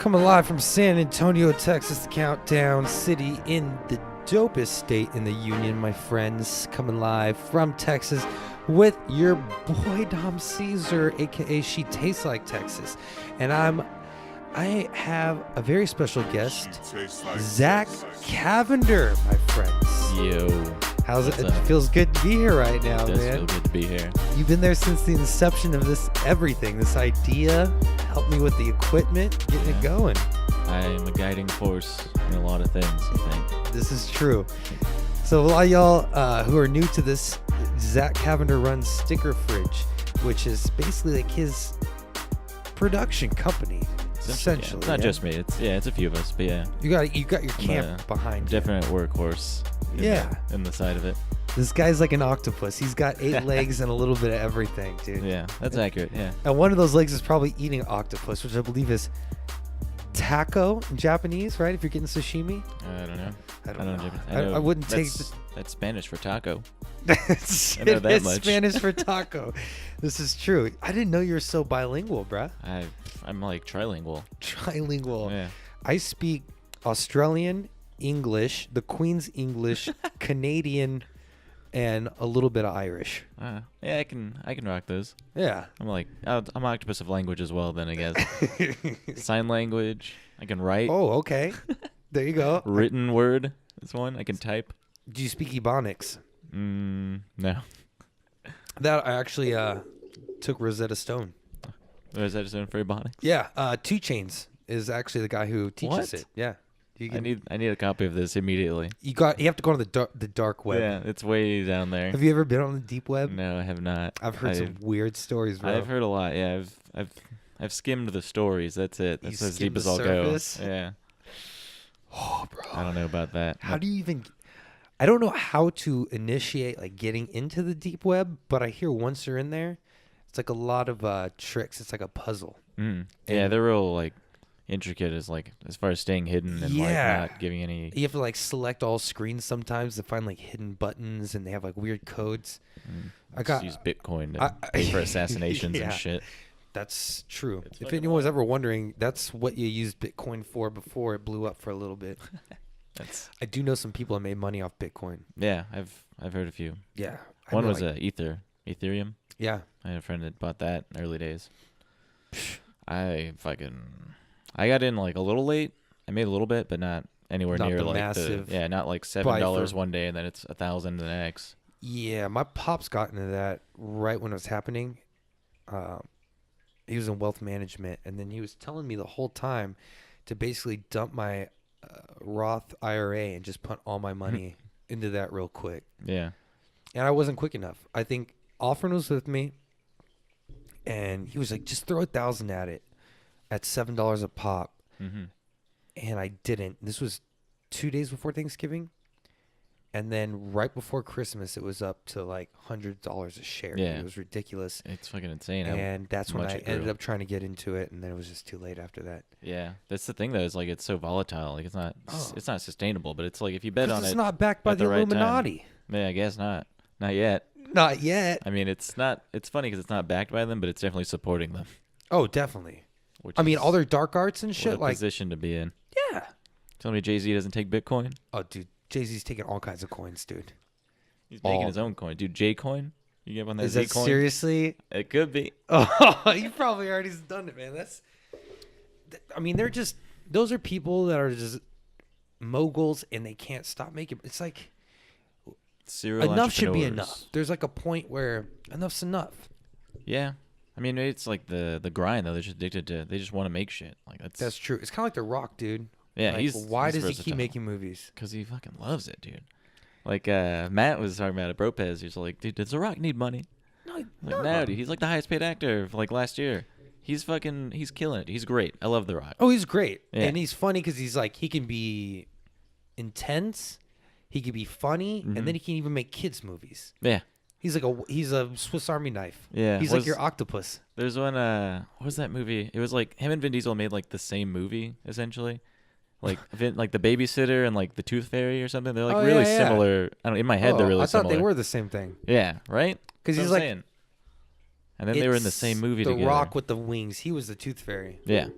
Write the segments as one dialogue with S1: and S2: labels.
S1: Coming live from San Antonio, Texas, the countdown city in the dopest state in the union, my friends. Coming live from Texas with your boy Dom Caesar, aka She Tastes Like Texas. And I have a very special guest, Zach Cavender, my friends.
S2: Yo.
S1: How's it? It feels good to be here right now,
S2: man. It does
S1: man.
S2: feel good to be here.
S1: You've been there since the inception of this everything, this idea. Help me with the equipment, getting it going.
S2: I am a guiding force in a lot of things, I think.
S1: This is true. So a lot of y'all who are new to this, Zach Cavender runs Sticker Fridge, which is basically like his production company. Essentially,
S2: yeah. It's not just me. It's a few of us, but yeah.
S1: You got your camp behind you.
S2: Definite workhorse. In the side of it.
S1: This guy's like an octopus. He's got 8 legs and a little bit of everything, dude.
S2: Yeah, that's accurate. Yeah.
S1: And one of those legs is probably eating octopus, which I believe is taco in Japanese, right? If you're getting sashimi.
S2: I don't know.
S1: I don't know.
S2: Japanese.
S1: I wouldn't take.
S2: That's Spanish for taco.
S1: I know that much. Spanish for taco. This is true. I didn't know you were so bilingual, bruh.
S2: I'm like trilingual.
S1: Trilingual.
S2: Yeah.
S1: I speak Australian, English, the Queen's English, Canadian, and a little bit of Irish.
S2: Yeah, I can rock those.
S1: Yeah.
S2: I'm octopus of language as well. Then I guess sign language. I can write.
S1: Oh, okay. There you go.
S2: Written word is one. I can type.
S1: Do you speak Ebonics?
S2: No.
S1: That I actually took Rosetta Stone.
S2: Rosetta Stone for Ebonics?
S1: Yeah. 2 Chainz is actually the guy who teaches it. Yeah.
S2: I need a copy of this immediately.
S1: You have to go to the dark web.
S2: Yeah, it's way down there.
S1: Have you ever been on the deep web?
S2: No, I have not.
S1: I've heard some weird stories, bro.
S2: I've heard a lot. Yeah, I've skimmed the stories. That's it. That's as deep as I'll go. Yeah.
S1: Oh, bro.
S2: I don't know about that.
S1: How do you even? I don't know how to initiate like getting into the deep web, but I hear once you're in there, it's like a lot of tricks. It's like a puzzle.
S2: Yeah, they're real like intricate as far as staying hidden and like not giving any.
S1: You have to like select all screens sometimes to find like hidden buttons, and they have like weird codes.
S2: I got use Bitcoin to pay for assassinations and shit.
S1: That's true. If anyone was ever wondering, that's what you used Bitcoin for before it blew up for a little bit. I do know some people that made money off Bitcoin.
S2: Yeah, I've heard a few.
S1: Yeah.
S2: One was Ethereum.
S1: Yeah.
S2: I had a friend that bought that in early days. I got in like a little late. I made a little bit, but not anywhere near like massive. Not like $7 one day and then it's $1,000 the next.
S1: Yeah, my pops got into that right when it was happening. He was in wealth management, and then he was telling me the whole time to basically dump my Roth IRA and just put all my money into that real quick.
S2: Yeah.
S1: And I wasn't quick enough. I think Alfred was with me, and he was like, just throw 1,000 at it at $7 a pop. And I didn't. This was 2 days before Thanksgiving. And then right before Christmas, it was up to like $100 a share.
S2: Yeah.
S1: It was ridiculous.
S2: It's fucking insane.
S1: And that's when I ended up trying to get into it, and then it was just too late after that.
S2: Yeah. That's the thing, though, is like it's so volatile. Like it's not sustainable, but it's like if you bet on it.
S1: It's not backed by the Illuminati.
S2: Yeah, I guess not. Not yet.
S1: Not yet.
S2: I mean, it's not. It's funny because it's not backed by them, but it's definitely supporting them.
S1: Oh, definitely. All their dark arts and shit.
S2: What a position to be in.
S1: Yeah.
S2: Tell me Jay-Z doesn't take Bitcoin?
S1: Oh, dude. Jay-Z's taking all kinds of coins, dude.
S2: He's making his own coin. Dude, J-Coin? You get on that
S1: Z-Coin? Is that seriously?
S2: It could be.
S1: Oh, you probably already done it, man. Those are people that are just moguls and they can't stop making. It's like
S2: serial
S1: enough should be enough. There's like a point where enough's enough.
S2: Yeah. I mean, it's like the grind, though. They're just addicted to they just want to make shit. That's
S1: true. It's kind of like The Rock, dude.
S2: Yeah,
S1: why does
S2: versatile.
S1: he keep making movies?
S2: Because he fucking loves it, dude. Like Matt was talking about it, Bropez. He was like, dude, does The Rock need money? No, dude. He's like the highest paid actor of like last year. He's killing it. He's great. I love The Rock.
S1: Oh, he's great.
S2: Yeah.
S1: And he's funny because he's like, he can be intense, he can be funny, and then he can even make kids movies.
S2: Yeah.
S1: He's a Swiss Army knife.
S2: Yeah.
S1: He's like your octopus.
S2: There's one, what was that movie? It was like him and Vin Diesel made like the same movie, essentially. Like like the babysitter and like the Tooth Fairy or something. They're like really similar. I don't. In my head, they're really similar.
S1: I thought they were the same thing.
S2: Yeah, right.
S1: Because he's like,
S2: saying. And then they were in the same movie
S1: the
S2: together.
S1: Rock with the wings. He was the Tooth Fairy.
S2: Yeah.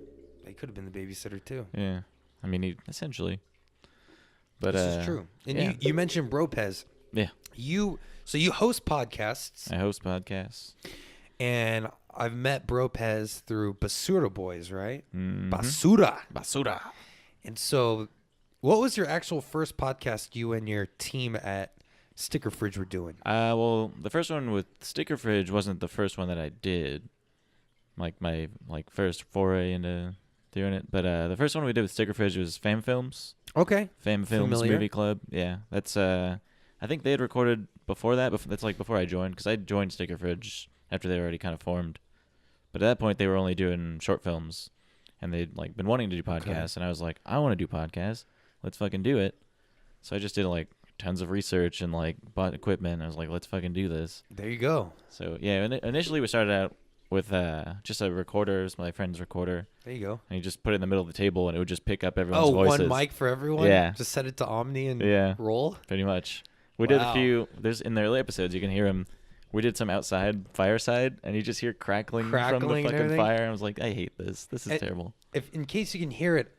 S1: They could have been the babysitter too.
S2: Yeah. I mean, essentially. But
S1: this is true. And you mentioned Bropez.
S2: Yeah.
S1: So you host podcasts.
S2: I host podcasts.
S1: And I've met Bropez through Basura Boys, right?
S2: Mm-hmm.
S1: Basura. And so, what was your actual first podcast you and your team at Sticker Fridge were doing?
S2: Well, the first one with Sticker Fridge wasn't the first one that I did. Like my first foray into doing it. But the first one we did with Sticker Fridge was Fam Films.
S1: Okay.
S2: Fam Films Movie Club. Yeah. That's I think they had recorded before that. That's like before I joined, because I joined Sticker Fridge after they were already kind of formed. But at that point, they were only doing short films, and they'd like been wanting to do podcasts. And I was like, I want to do podcasts. Let's fucking do it. So I just did like tons of research and like bought equipment. I was like, let's fucking do this.
S1: There you go.
S2: So yeah, initially we started out with just a recorder. It was my friend's recorder.
S1: There you go.
S2: And you just put it in the middle of the table, and it would just pick up everyone's voices.
S1: Oh, one mic for everyone?
S2: Yeah.
S1: Just set it to Omni and roll?
S2: Pretty much. We did a few. There's in the early episodes, you can hear him. We did some outside fireside, and you just hear crackling from the fucking fire. I was like, I hate this. This is terrible.
S1: If in case you can hear it,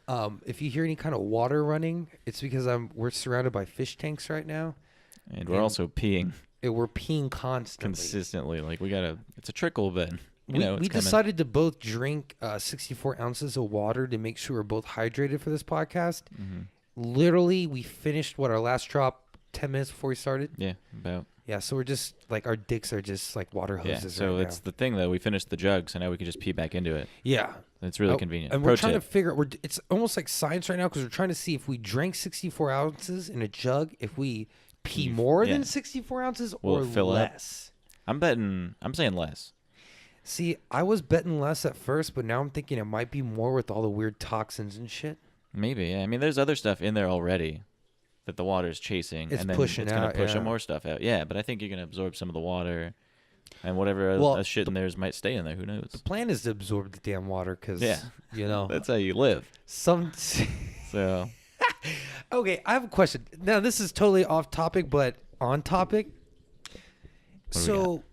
S1: if you hear any kind of water running, it's because we're surrounded by fish tanks right now,
S2: and we're also peeing.
S1: We're peeing constantly,
S2: consistently. Like it's a trickle, but
S1: we decided to both drink 64 ounces of water to make sure we're both hydrated for this podcast.
S2: Mm-hmm.
S1: Literally, we finished our last drop 10 minutes before we started.
S2: Yeah, about.
S1: Yeah, so we're just like our dicks are just like water hoses.
S2: Yeah, so
S1: right
S2: it's
S1: now.
S2: the thing though. We finished the jug, so now we can just pee back into it.
S1: Yeah,
S2: it's really convenient.
S1: And we're trying to figure. It's almost like science right now because we're trying to see if we drank 64 ounces in a jug, if we pee more than 64 ounces or less.
S2: I'm saying less.
S1: See, I was betting less at first, but now I'm thinking it might be more with all the weird toxins and shit.
S2: Maybe. Yeah. I mean, there's other stuff in there already that the water's chasing, and then it's going to push more stuff out. Yeah, but I think you're going to absorb some of the water, and whatever shit in there might stay in there. Who knows?
S1: The plan is to absorb the damn water because,
S2: that's how you live.
S1: So, okay, I have a question. Now, this is totally off topic, but on topic. So,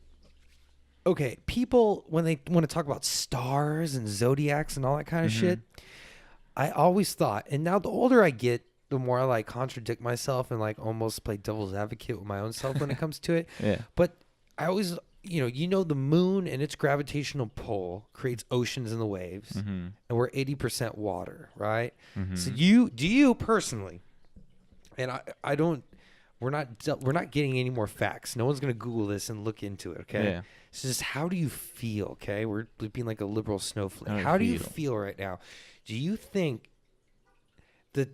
S1: okay, people, when they want to talk about stars and zodiacs and all that kind of shit, I always thought, and now the older I get, the more I like contradict myself and like almost play devil's advocate with my own self when it comes to it. Yeah. But I always, the moon and its gravitational pull creates oceans in the waves, and we're 80% water, right? So do you personally, and I don't, we're not getting any more facts. No one's gonna Google this and look into it. Okay. Yeah. So just how do you feel? Okay, we're being like a liberal snowflake. How do you feel right now? Do you think that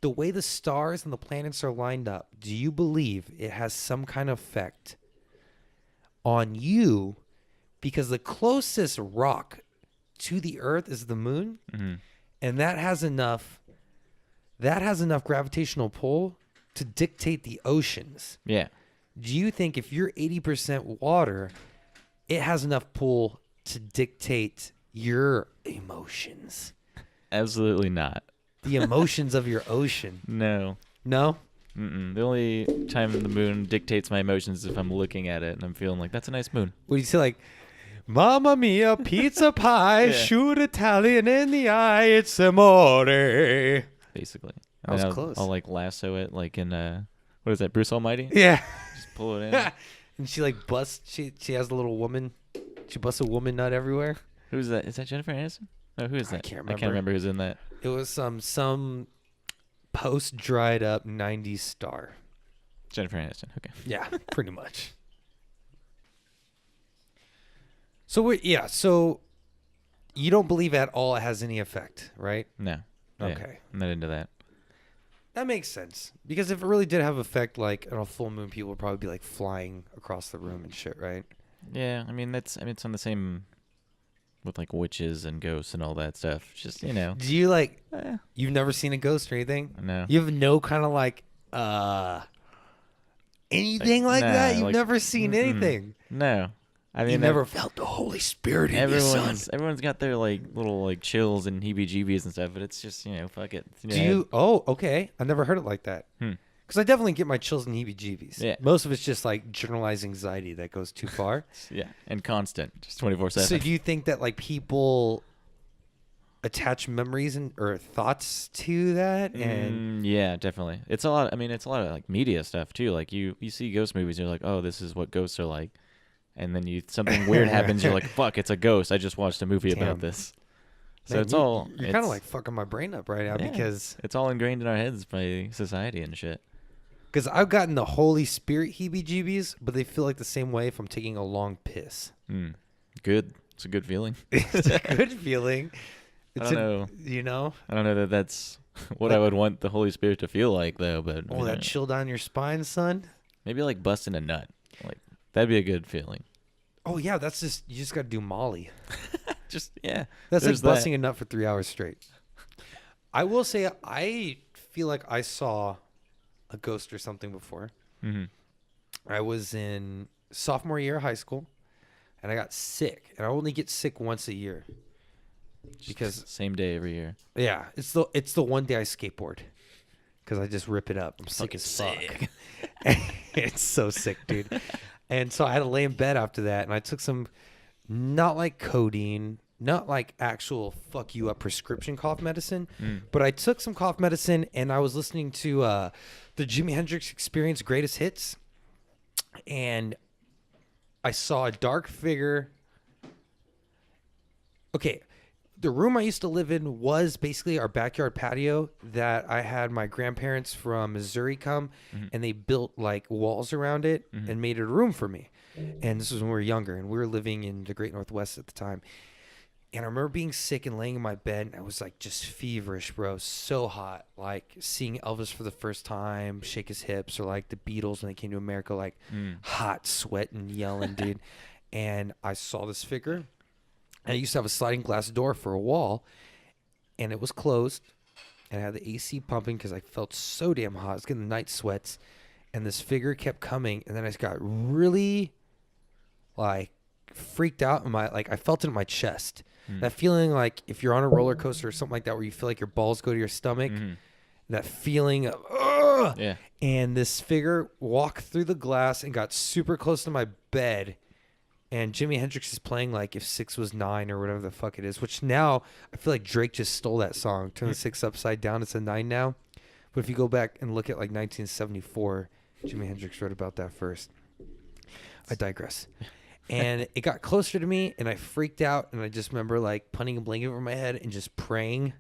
S1: the way the stars and the planets are lined up, do you believe it has some kind of effect on you? Because the closest rock to the Earth is the moon, and that has enough gravitational pull to dictate the oceans. Yeah. Do you think if you're 80% water, it has enough pull to dictate your emotions?
S2: Absolutely not.
S1: The emotions of your ocean.
S2: No.
S1: No?
S2: Mm-mm. The only time the moon dictates my emotions is if I'm looking at it and I'm feeling like, that's a nice moon.
S1: What do you say, like, Mamma mia, pizza pie, shoot Italian in the eye, it's amore.
S2: Basically.
S1: That was close.
S2: I'll like lasso it like in, what is that, Bruce Almighty?
S1: Yeah.
S2: Just pull it in.
S1: And she like busts, she has a little woman, she busts a woman nut everywhere.
S2: Who's that? Is that Jennifer Aniston? No, who is that?
S1: I can't
S2: remember who's in that.
S1: It was some post dried up 90s star.
S2: Jennifer Aniston. Okay.
S1: Yeah, pretty much. So so you don't believe at all it has any effect, right?
S2: No.
S1: Okay.
S2: Yeah, I'm not into that.
S1: That makes sense. Because if it really did have effect, like on a full moon, people would probably be like flying across the room and shit, right?
S2: Yeah, it's on the same with like witches and ghosts and all that stuff. Just,
S1: Do you like you've never seen a ghost or anything?
S2: No.
S1: You have no kind of like anything like that? You've never seen anything?
S2: No.
S1: You never felt the Holy Spirit in your son.
S2: Everyone's got their like little like chills and heebie-jeebies and stuff, but it's just, fuck it.
S1: Do you? Oh, okay. I never heard it like that. Because I definitely get my chills and heebie-jeebies. Yeah. Most of it's just like generalized anxiety that goes too far.
S2: Yeah, and constant, just 24/7.
S1: So do you think that like people attach memories or thoughts to that. And
S2: yeah, definitely. It's a lot. I mean, it's a lot of like media stuff too. Like you see ghost movies, you're like, oh, this is what ghosts are like. And then something weird happens, you're like, fuck, it's a ghost. I just watched a movie about this. So man,
S1: you're kind of like fucking my brain up right now because
S2: it's all ingrained in our heads by society and shit.
S1: Because I've gotten the Holy Spirit heebie-jeebies, but they feel like the same way if I'm taking a long piss.
S2: Good. It's a good feeling.
S1: It's a good feeling.
S2: I don't know.
S1: You know? I
S2: don't know that that's what I would want the Holy Spirit to feel like, though. But
S1: that chill down your spine, son?
S2: Maybe like busting a nut. Like that'd be a good feeling.
S1: Oh, yeah. You just got to do Molly. That's like busting a nut for 3 hours straight. I will say, I feel like I saw a ghost or something before.
S2: Mm-hmm.
S1: I was in sophomore year of high school, and I got sick. And I only get sick once a year. Because
S2: same day every year.
S1: Yeah, it's the one day I skateboard. Because I just rip it up. I'm sick as fuck. It's so sick, dude. And so I had to lay in bed after that, and I took some, not like codeine, not like actual fuck you up prescription cough medicine, but I took some cough medicine, and I was listening to the Jimi Hendrix Experience Greatest Hits, and I saw a dark figure. Okay, the room I used to live in was basically our backyard patio that I had my grandparents from Missouri come, and they built like walls around it and made it a room for me. And this was when we were younger, and we were living in the Great Northwest at the time. And I remember being sick and laying in my bed, and I was like just feverish, bro, so hot. Like seeing Elvis for the first time, shake his hips, or like the Beatles when they came to America, like hot, sweating, yelling, dude. And I saw this figure. And I used to have a sliding glass door for a wall, and it was closed, and I had the AC pumping because I felt so damn hot. I was getting the night sweats, and this figure kept coming, and then I just got really, like, freaked out. I felt it in my chest. That feeling like if you're on a roller coaster or something like that where you feel like your balls go to your stomach, that feeling of, ugh!
S2: Yeah.
S1: And this figure walked through the glass and got super close to my bed. And Jimi Hendrix is playing like If 6 Was 9 or whatever the fuck it is, which now I feel like Drake just stole that song. Turn the 6 upside down, it's a 9 now. But if you go back and look at like 1974, Jimi Hendrix wrote about that first. I digress. And it got closer to me, and I freaked out, and I just remember like putting a blanket over my head and just praying.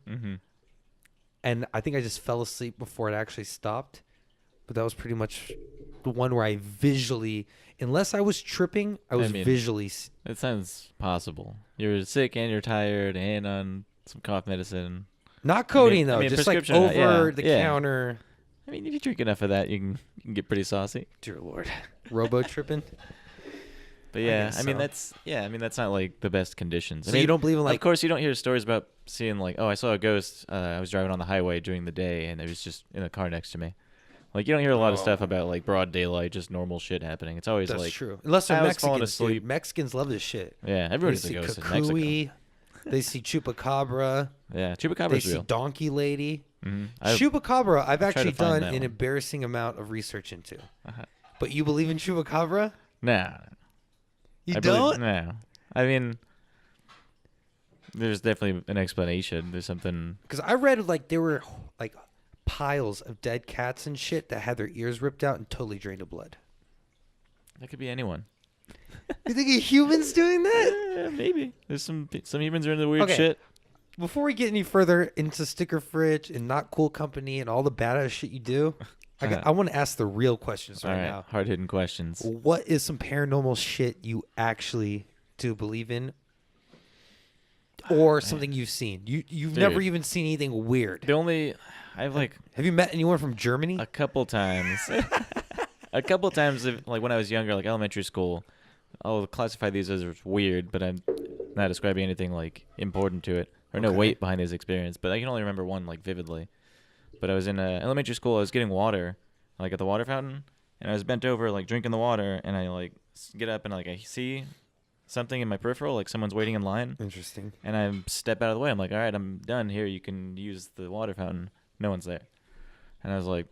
S1: And I think I just fell asleep before it actually stopped. But that was pretty much the one where I visually, unless I was tripping, I was visually.
S2: It sounds possible. You're sick and you're tired and on some cough medicine.
S1: Not codeine, though. Just like over the counter.
S2: I mean, if you drink enough of that, you can get pretty saucy.
S1: Dear Lord. Robo tripping?
S2: But yeah, I mean, that's not like the best conditions.
S1: So you don't believe in like.
S2: Of course, you don't hear stories about seeing like, oh, I saw a ghost. I was driving on the highway during the day and it was just in a car next to me. Like, you don't hear a lot of stuff about, like, broad daylight, just normal shit happening. It's always,
S1: that's
S2: like...
S1: true. Unless they're Mexicans,
S2: asleep.
S1: Dude. Mexicans love this shit.
S2: Yeah, everybody's a ghost in Mexico.
S1: They see Chupacabra.
S2: Yeah, Chupacabra's
S1: real. They see Donkey Lady.
S2: Mm-hmm.
S1: Chupacabra, I've actually done an embarrassing amount of research into. But you believe in Chupacabra?
S2: Nah.
S1: You don't?
S2: No. I mean... There's definitely an explanation. There's something...
S1: Because I read, like, there were, like... piles of dead cats and shit that had their ears ripped out and totally drained of blood.
S2: That could be anyone.
S1: You think a human's doing that?
S2: Yeah, maybe. There's some humans are into weird shit.
S1: Before we get any further into Sticker Fridge and Not Cool Company and all the badass shit you do, I want to ask the real questions right now.
S2: Hard-hitting questions.
S1: What is some paranormal shit you actually do believe in? Or something you've seen? You've never even seen anything weird.
S2: Have
S1: you met anyone from Germany?
S2: A couple times. Like when I was younger, like elementary school, I'll classify these as weird, but I'm not describing anything like important to it or no weight behind his experience. But I can only remember one like vividly. But I was in elementary school. I was getting water, like at the water fountain, and I was bent over like drinking the water, and I like get up and like I see something in my peripheral, like someone's waiting in line.
S1: Interesting.
S2: And I step out of the way. I'm like, all right, I'm done here. You can use the water fountain. No one's there. And I was like,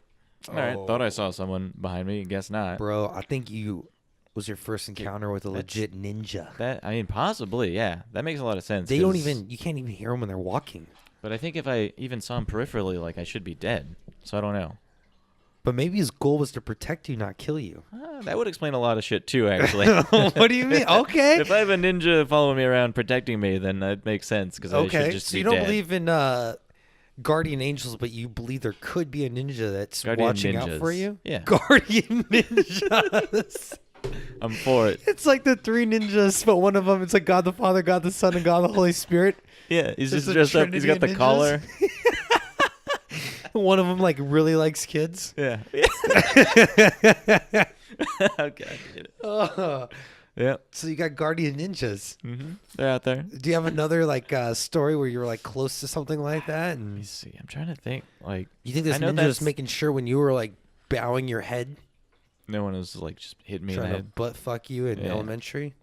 S2: all right, thought I saw someone behind me. Guess not.
S1: Bro, I think you was your first encounter with a legit ninja.
S2: I mean, possibly, yeah. That makes a lot of sense.
S1: They don't even, you can't even hear them when they're walking.
S2: But I think if I even saw him peripherally, like, I should be dead. So I don't know.
S1: But maybe his goal was to protect you, not kill you.
S2: That would explain a lot of shit, too, actually.
S1: What do you mean? Okay.
S2: If I have a ninja following me around protecting me, then that makes sense, because I should just be dead.
S1: So you don't believe in guardian angels, but you believe there could be a ninja that's watching out for you?
S2: Yeah.
S1: Guardian ninjas.
S2: I'm for it.
S1: It's like the three ninjas, but one of them, it's like God the Father, God the Son, and God the Holy Spirit.
S2: Yeah, he's just dressed up. He's got the collar.
S1: One of them like really likes kids.
S2: Yeah. Okay, I get it. Yeah.
S1: So you got guardian ninjas.
S2: Mm-hmm. They're out there.
S1: Do you have another like story where you were like close to something like that? And
S2: let me see. I'm trying to think. Like,
S1: you think this ninja was making sure when you were like bowing your head,
S2: no one was like just hitting me in the
S1: trying to
S2: head,
S1: butt fuck you in elementary?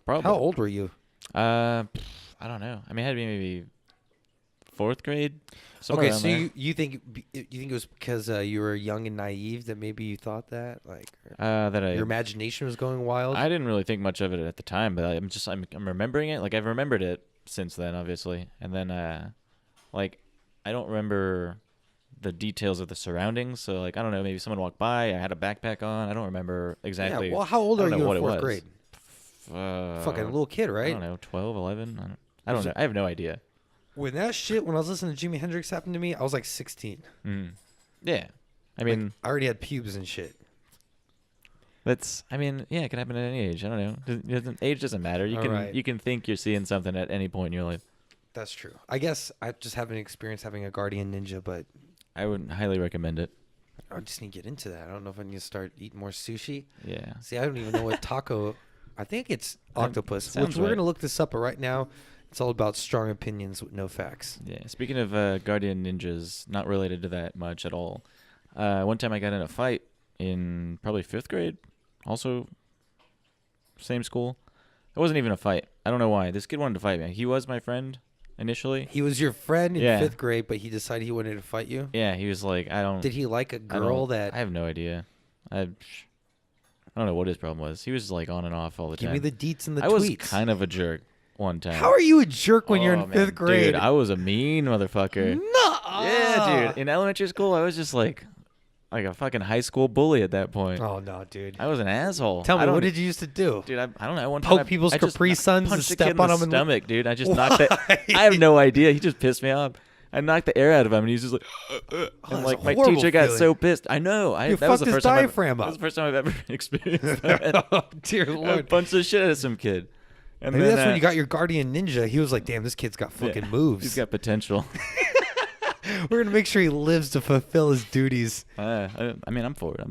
S2: Probably.
S1: How old were you?
S2: I don't know. I mean, it had to be maybe 4th grade.
S1: Okay, so you think it was because you were young and naive that maybe you thought that, like your imagination was going wild?
S2: I didn't really think much of it at the time, but I'm remembering it. Like, I've remembered it since then, obviously, and then like I don't remember the details of the surroundings. So like I don't know, maybe someone walked by. I had a backpack on. I don't remember exactly.
S1: Yeah, well, how old are you in 4th grade?
S2: Fucking
S1: little kid, right?
S2: I don't know, 12, 11. I don't know. I have no idea.
S1: When I was listening to Jimi Hendrix happened to me, I was like 16.
S2: Yeah. I mean,
S1: like, I already had pubes and shit.
S2: It can happen at any age. I don't know. Age doesn't matter. You can think you're seeing something at any point in your life.
S1: That's true. I guess I just haven't experienced having a guardian ninja, but
S2: I would highly recommend it.
S1: I just need to get into that. I don't know if I need to start eating more sushi.
S2: Yeah.
S1: See, I don't even know what taco. I think it's octopus. Which we're
S2: right.
S1: gonna look this up, but right now it's all about strong opinions with no facts.
S2: Yeah. Speaking of guardian ninjas, not related to that much at all. One time I got in a fight in probably 5th grade, also same school. It wasn't even a fight. I don't know why. This kid wanted to fight me. He was my friend initially.
S1: He was your friend in 5th grade, but he decided he wanted to fight you?
S2: Yeah, he was like, Did
S1: he like a girl that...
S2: I have no idea. I don't know what his problem was. He was like on and off all the time.
S1: Give me the deets and the tweets.
S2: I was kind of a jerk one time.
S1: How are you a jerk when you're in 5th grade?
S2: Dude, I was a mean motherfucker.
S1: No.
S2: Yeah, dude. In elementary school, I was just like a fucking high school bully at that point.
S1: Oh, no, dude.
S2: I was an asshole.
S1: Tell me, what did you used to do?
S2: Dude, I don't know. One
S1: time
S2: Poke
S1: people's Capri Suns and step on them in
S2: the stomach, dude. I just knocked it. I have no idea. He just pissed me off. I knocked the air out of him, and he's just like, and like my teacher got so pissed. I know.
S1: That was the first diaphragm up.
S2: That was the first time I've ever experienced that.
S1: Oh, dear Lord.
S2: I punched the shit out of some kid. And
S1: maybe that's when you got your guardian ninja. He was like, damn, this kid's got fucking moves.
S2: He's got potential.
S1: We're going to make sure he lives to fulfill his duties.
S2: I mean, I'm for it.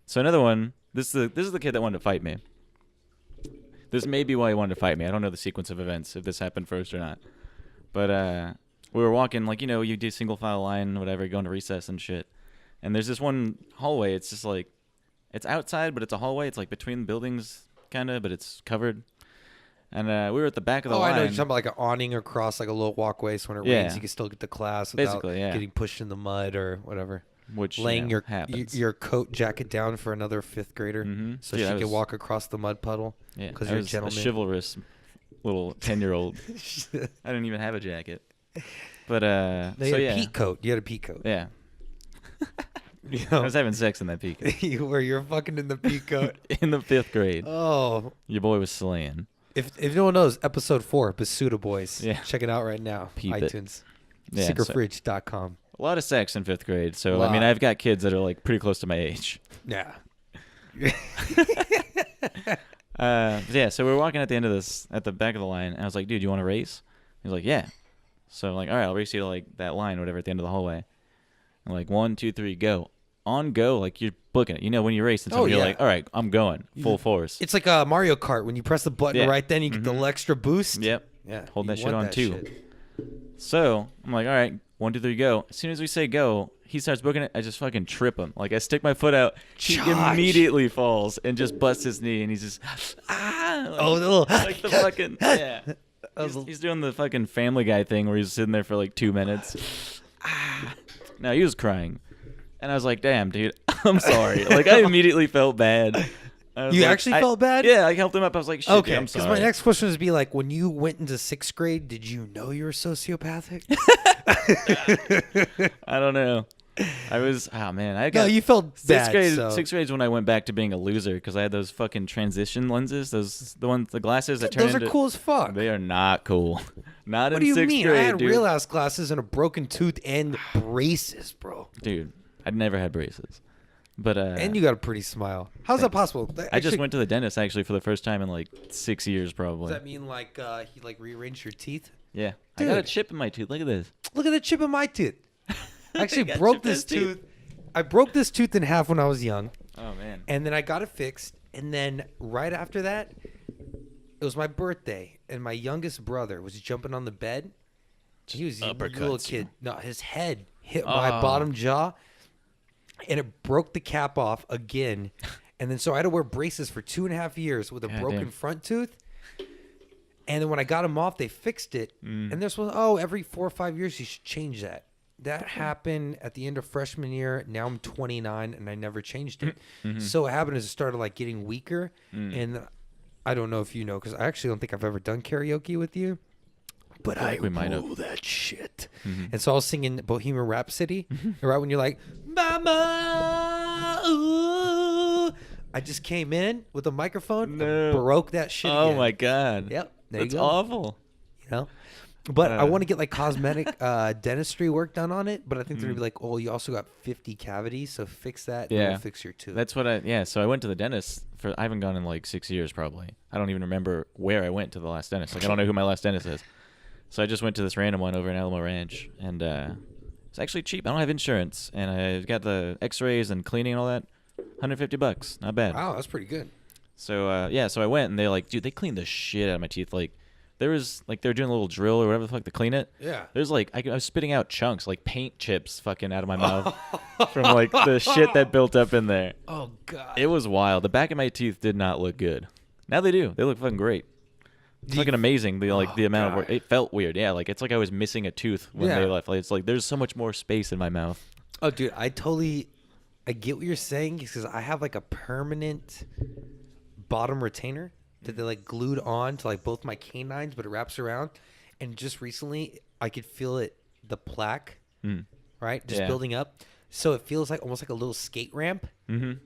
S2: So another one, this is the kid that wanted to fight me. This may be why he wanted to fight me. I don't know the sequence of events, if this happened first or not. But we were walking, like, you do single file line, whatever, going to recess and shit. And there's this one hallway. It's just like, it's outside, but it's a hallway. It's like between buildings, kind of, but it's covered. And we were at the back of the line.
S1: I know. You're talking about like an awning across like a little walkway, so when it rains, you can still get to class without getting pushed in the mud or whatever.
S2: Which
S1: laying
S2: happens.
S1: your coat jacket down for another 5th grader, so she could walk across the mud puddle.
S2: Yeah,
S1: because you're a gentleman.
S2: A chivalrous little 10-year-old. I didn't even have a jacket. But
S1: you had a peak coat. You had a peak coat.
S2: Yeah. I was having sex in that peak coat.
S1: You're fucking in the peak coat
S2: in the 5th grade.
S1: Oh,
S2: your boy was slaying.
S1: If no one knows, episode 4, Basuda Boys.
S2: Yeah.
S1: Check it out right now.
S2: Peep
S1: iTunes.
S2: Yeah,
S1: Secretfridge.com.
S2: A lot of sex in 5th grade. So, I mean, I've got kids that are like pretty close to my age.
S1: Yeah.
S2: So we were walking at the end of this, at the back of the line, and I was like, dude, you want to race? He was like, yeah. So I'm like, all right, I'll race you to like that line, whatever, at the end of the hallway. I'm like, 1, 2, 3, go. On go, like you're booking it. You know, when you race, you're like, all right, I'm going full force.
S1: It's like a Mario Kart. When you press the button right then, you get the little extra boost.
S2: Yep.
S1: Yeah.
S2: Hold that shit on too. So I'm like, all right, 1, 2, 3, go. As soon as we say go, he starts booking it. I just fucking trip him. Like I stick my foot out. He immediately falls and just busts his knee, and he's just like the fucking He's doing the fucking Family Guy thing where he's sitting there for like 2 minutes. No, he was crying. And I was like, damn, dude, I'm sorry. Like, I immediately felt bad.
S1: You actually felt bad?
S2: Yeah, I helped him up. I was like, shit,
S1: okay,
S2: dude, I'm sorry.
S1: Because my next question would be like, when you went into 6th grade, did you know you were sociopathic?
S2: I don't know. I was,
S1: you felt bad.
S2: 6th grade is when I went back to being a loser because I had those fucking transition lenses. The glasses that turn
S1: those are cool as fuck.
S2: They are not cool. Not
S1: what
S2: in 6th grade,
S1: What do you mean? I had
S2: dude.
S1: real ass glasses and a broken tooth and braces, bro.
S2: Dude, I'd never had braces. But
S1: and you got a pretty smile. How's that possible?
S2: I just went to the dentist actually for the first time in like 6 years probably.
S1: Does that mean like he like rearranged your teeth?
S2: Yeah.
S1: Dude.
S2: I got a chip in my tooth. Look at this.
S1: Look at the chip in my tooth. I actually broke this tooth. I broke this tooth in half when I was young.
S2: Oh man.
S1: And then I got it fixed. And then right after that, it was my birthday, and my youngest brother was jumping on the bed. He was a little kid. No, his head hit my bottom jaw, and it broke the cap off again. And then so I had to wear braces for 2.5 years with a broken front tooth. And then when I got them off, they fixed it. And this was, every 4 or 5 years you should change that. That happened at the end of freshman year. Now I'm 29 and I never changed it. So what happened is it started like getting weaker. And I don't know if you know, because I actually don't think I've ever done karaoke with you. But I know that shit. And so I was singing Bohemian Rhapsody. Right when you're like, Mama, ooh. I just came in with a microphone and broke that shit again.
S2: My God.
S1: Yep.
S2: That's awful.
S1: You know? But I want to get like cosmetic dentistry work done on it. But I think they're going to be like, you also got 50 cavities. So fix that and we'll fix your tooth.
S2: That's what so I went to the dentist I haven't gone in like 6 years probably. I don't even remember where I went to the last dentist. Like I don't know who my last dentist is. So I just went to this random one over in Alamo Ranch. And it's actually cheap. I don't have insurance. And I got the x-rays and cleaning and all that. $150. Not bad.
S1: Wow, that's pretty good.
S2: So, so I went and they're like, dude, they cleaned the shit out of my teeth. Like, there was, like, they were doing a little drill or whatever the fuck to clean it.
S1: Yeah.
S2: There's, like, I was spitting out chunks, like paint chips fucking out of my mouth from, like, the shit that built up in there.
S1: Oh, God.
S2: It was wild. The back of my teeth did not look good. Now they do. They look fucking great. It's fucking amazing, the amount of work. It felt weird. Yeah, like, it's like I was missing a tooth when they left. Like, it's like there's so much more space in my mouth.
S1: Oh, dude, I get what you're saying because I have, like, a permanent bottom retainer that they like glued on to like both my canines, but it wraps around. And just recently I could feel the plaque, right? Just building up. So it feels like almost like a little skate ramp.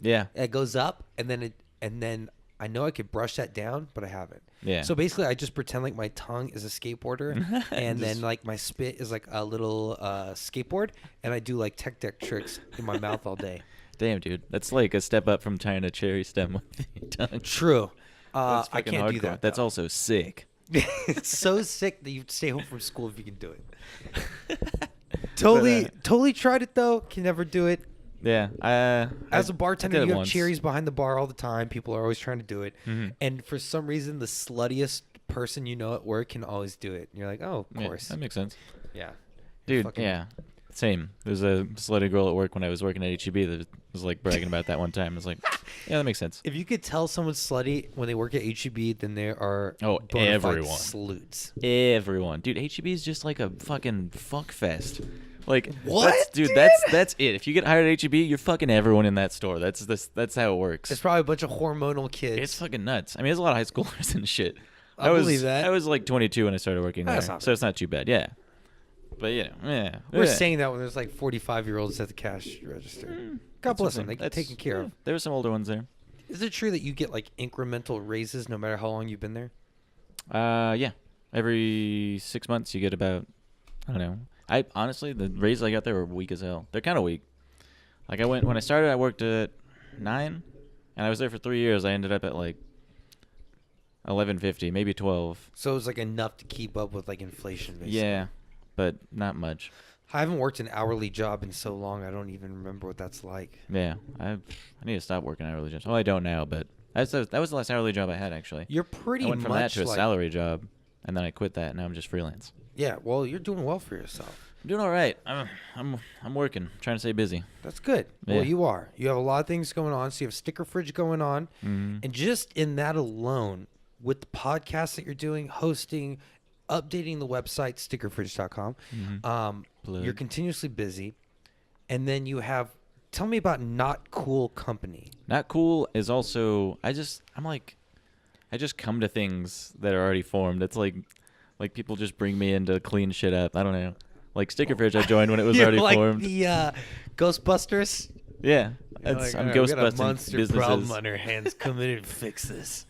S2: Yeah.
S1: It goes up and then I know I could brush that down, but I haven't.
S2: Yeah.
S1: So basically I just pretend like my tongue is a skateboarder and then like my spit is like a little skateboard and I do like tech deck tricks in my mouth all day.
S2: Damn, dude. That's like a step up from tying a cherry stem with your tongue.
S1: True. I can't do that.
S2: That's also sick.
S1: It's so sick that you stay home from school if you can do it. Totally tried it though. Can never do it.
S2: Yeah.
S1: As a bartender, you have
S2: once.
S1: cherries behind the bar all the time. People are always trying to do it. And for some reason, the sluttiest person you know at work can always do it. And you're like, oh, of course.
S2: That makes sense.
S1: Yeah.
S2: Dude, yeah. Same. There's a slutty girl at work when I was working at HEB that was like bragging about that one time. I was like, yeah, that makes sense.
S1: If you could tell someone's slutty when they work at HEB, then they are
S2: everyone.
S1: Sleuths.
S2: Everyone. Dude, HEB is just like a fucking fuck fest. Like
S1: what?
S2: That's it. If you get hired at HEB, you're fucking everyone in that store. That's how it works.
S1: It's probably a bunch of hormonal kids.
S2: It's fucking nuts. I mean, there's a lot of high schoolers and shit.
S1: I believe that.
S2: I was like 22 when I started working there, so it's not too bad. Yeah. But
S1: we're saying that when there's like 45-year-olds at the cash register. God bless them. They get taken care of.
S2: There were some older ones there.
S1: Is it true that you get like incremental raises no matter how long you've been there?
S2: Yeah. Every 6 months you get about, I don't know. Honestly, the raises I got there were weak as hell. They're kind of weak. Like when I started, I worked at 9, and I was there for 3 years. I ended up at like $11.50, maybe $12.
S1: So it was like enough to keep up with like inflation, basically.
S2: Yeah. But not much.
S1: I haven't worked an hourly job in so long, I don't even remember what that's like.
S2: Yeah, I need to stop working hourly jobs. Well, I don't now, but that was the last hourly job I had, actually.
S1: You're pretty much
S2: I went from that to a salary job, and then I quit that, and now I'm just freelance.
S1: Yeah, well, you're doing well for yourself.
S2: I'm doing all right. I'm working, trying to stay busy.
S1: That's good. Yeah. Well, you are. You have a lot of things going on. So you have Sticker Fridge going on. And just in that alone, with the podcast that you're doing, hosting, updating the website, stickerfridge.com. You're continuously busy. And then you have tell me about Not Cool Company.
S2: Not Cool is also I just come to things that are already formed. It's like people just bring me in to clean shit up. I don't know. Like Sticker Fridge, I joined when it was already formed.
S1: The Ghostbusters.
S2: Yeah,
S1: I'm
S2: ghost busting
S1: monster
S2: businesses.
S1: Problem on our hands. Come in and fix this.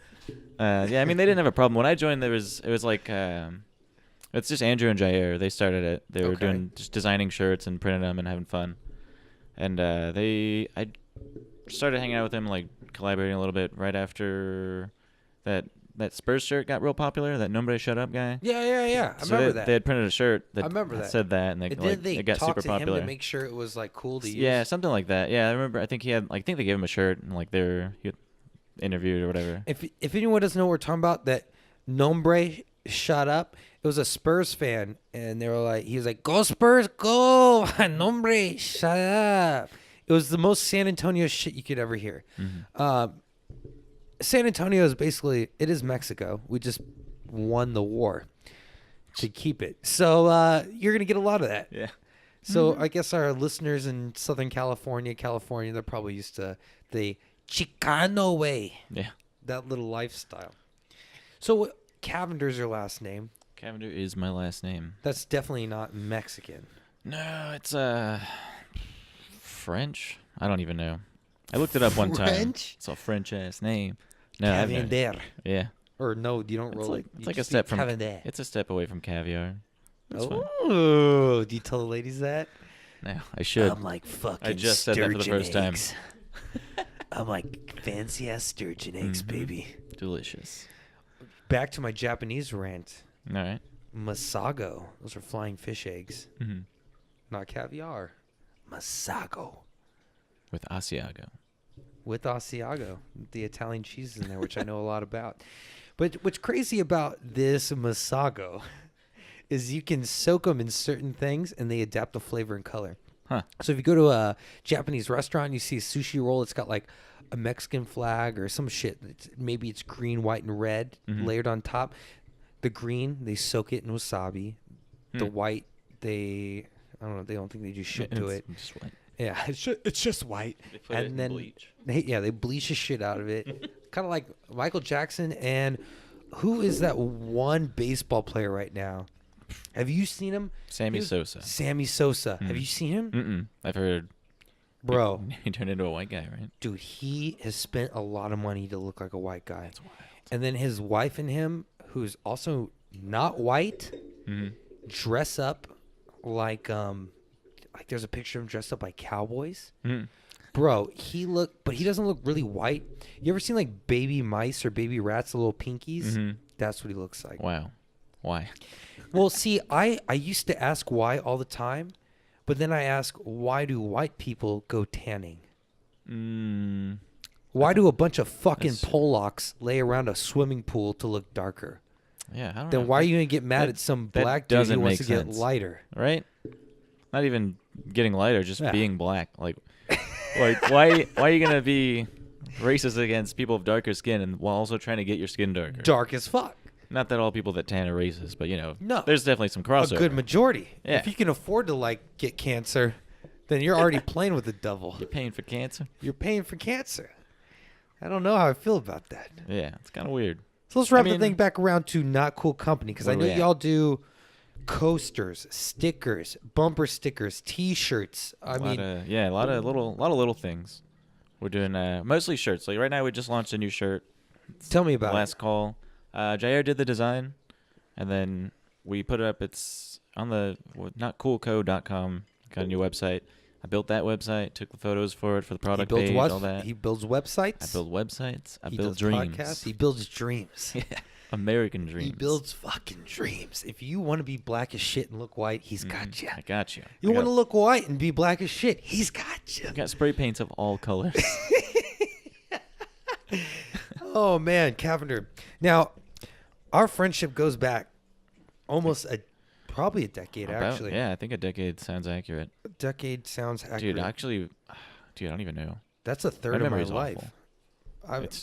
S2: Yeah, I mean they didn't have a problem when I joined. It was like it's just Andrew and Jair. They started it. They were doing just designing shirts and printing them and having fun. And I started hanging out with them, like collaborating a little bit right after that Spurs shirt got real popular. That Nombre Shut Up guy.
S1: Yeah. I remember that.
S2: They had printed a shirt that said that, and
S1: they
S2: got super popular.
S1: Him to make sure it was like cool to use.
S2: Yeah, something like that. Yeah, I remember. I think they gave him a shirt and like he interviewed or whatever.
S1: If anyone doesn't know what we're talking about, that Nombre Shut Up. It was a Spurs fan, and he was like, "Go Spurs, go! Nombre, shut up!" It was the most San Antonio shit you could ever hear. Mm-hmm. San Antonio it is Mexico. We just won the war to keep it. So you're gonna get a lot of that.
S2: Yeah.
S1: So I guess our listeners in Southern California, they're probably used to the Chicano way.
S2: Yeah.
S1: That little lifestyle. So Cavender's your last name.
S2: Cavender is my last name.
S1: That's definitely not Mexican.
S2: No, it's French. I don't even know. I looked it up one time.
S1: French?
S2: It's a French ass name. No,
S1: Cavender.
S2: Yeah.
S1: Or no, you don't roll it.
S2: It's like a step from.
S1: Cavender.
S2: It's a step away from caviar. That's fine.
S1: Oh, do you tell the ladies that?
S2: No, I should.
S1: I'm like fucking.
S2: I just said that for the first time.
S1: I'm like fancy ass sturgeon eggs, baby.
S2: Delicious.
S1: Back to my Japanese rant.
S2: All right.
S1: Masago. Those are flying fish eggs.
S2: Mm-hmm.
S1: Not caviar. Masago.
S2: With Asiago.
S1: With Asiago. The Italian cheese in there, which I know a lot about. But what's crazy about this Masago is you can soak them in certain things and they adapt the flavor and color.
S2: Huh.
S1: So if you go to a Japanese restaurant and you see a sushi roll, it's got like a Mexican flag or some shit. Maybe it's green, white, and red layered on top. The green, they soak it in wasabi. The white, I don't think they do shit to it.
S2: Just white.
S1: Yeah, it's just white.
S2: They put it in bleach.
S1: They bleach the shit out of it. Kind of like Michael Jackson. And who is that one baseball player right now? Have you seen him?
S2: Sammy Sosa.
S1: Have you seen him?
S2: Mm-mm. I've heard.
S1: Bro.
S2: He turned into a white guy, right?
S1: Dude, he has spent a lot of money to look like a white guy.
S2: That's wild.
S1: And then his wife and him, who's also not white, dress up like there's a picture of him dressed up like cowboys. Bro, he doesn't look really white. You ever seen like baby mice or baby rats, the little pinkies? That's what he looks like.
S2: Wow. Why?
S1: Well, see, I used to ask why all the time, but then I ask, why do white people go tanning? Why do a bunch of fucking Polacks lay around a swimming pool to look darker?
S2: Yeah, I don't know.
S1: Then why are you going to get mad at some black dude who wants to get lighter?
S2: Right? Not even getting lighter, just being black. Like why are you going to be racist against people of darker skin and while also trying to get your skin darker?
S1: Dark as fuck.
S2: Not that all people that tan are racist, but
S1: no,
S2: there's definitely some crossover.
S1: A good majority.
S2: Yeah.
S1: If you can afford to get cancer, then you're already playing with the devil.
S2: You're paying for cancer?
S1: You're paying for cancer. I don't know how I feel about that.
S2: Yeah, it's kind of weird.
S1: So let's wrap the thing back around to Not Cool Company, because I know y'all do coasters, stickers, bumper stickers, T-shirts.
S2: A lot of little things. We're doing mostly shirts. Like right now, we just launched a new shirt.
S1: Tell me about
S2: Last call. Jair did the design, and then we put it up. It's on the notcoolco.com. Got a new website. I built that website, took the photos for it for the product page, all that.
S1: He builds websites.
S2: I build websites. I build
S1: dreams.
S2: Podcasts.
S1: He builds dreams.
S2: Yeah, American dreams.
S1: He builds fucking dreams. If you want to be black as shit and look white, he's got you.
S2: I got you.
S1: You want to look white and be black as shit, he's got you.
S2: I got spray paints of all colors.
S1: Oh man, Cavender. Now, our friendship goes back almost probably a decade, actually.
S2: Yeah, I think a decade sounds accurate.
S1: A decade sounds accurate.
S2: Dude, I don't even know.
S1: That's a third of my life.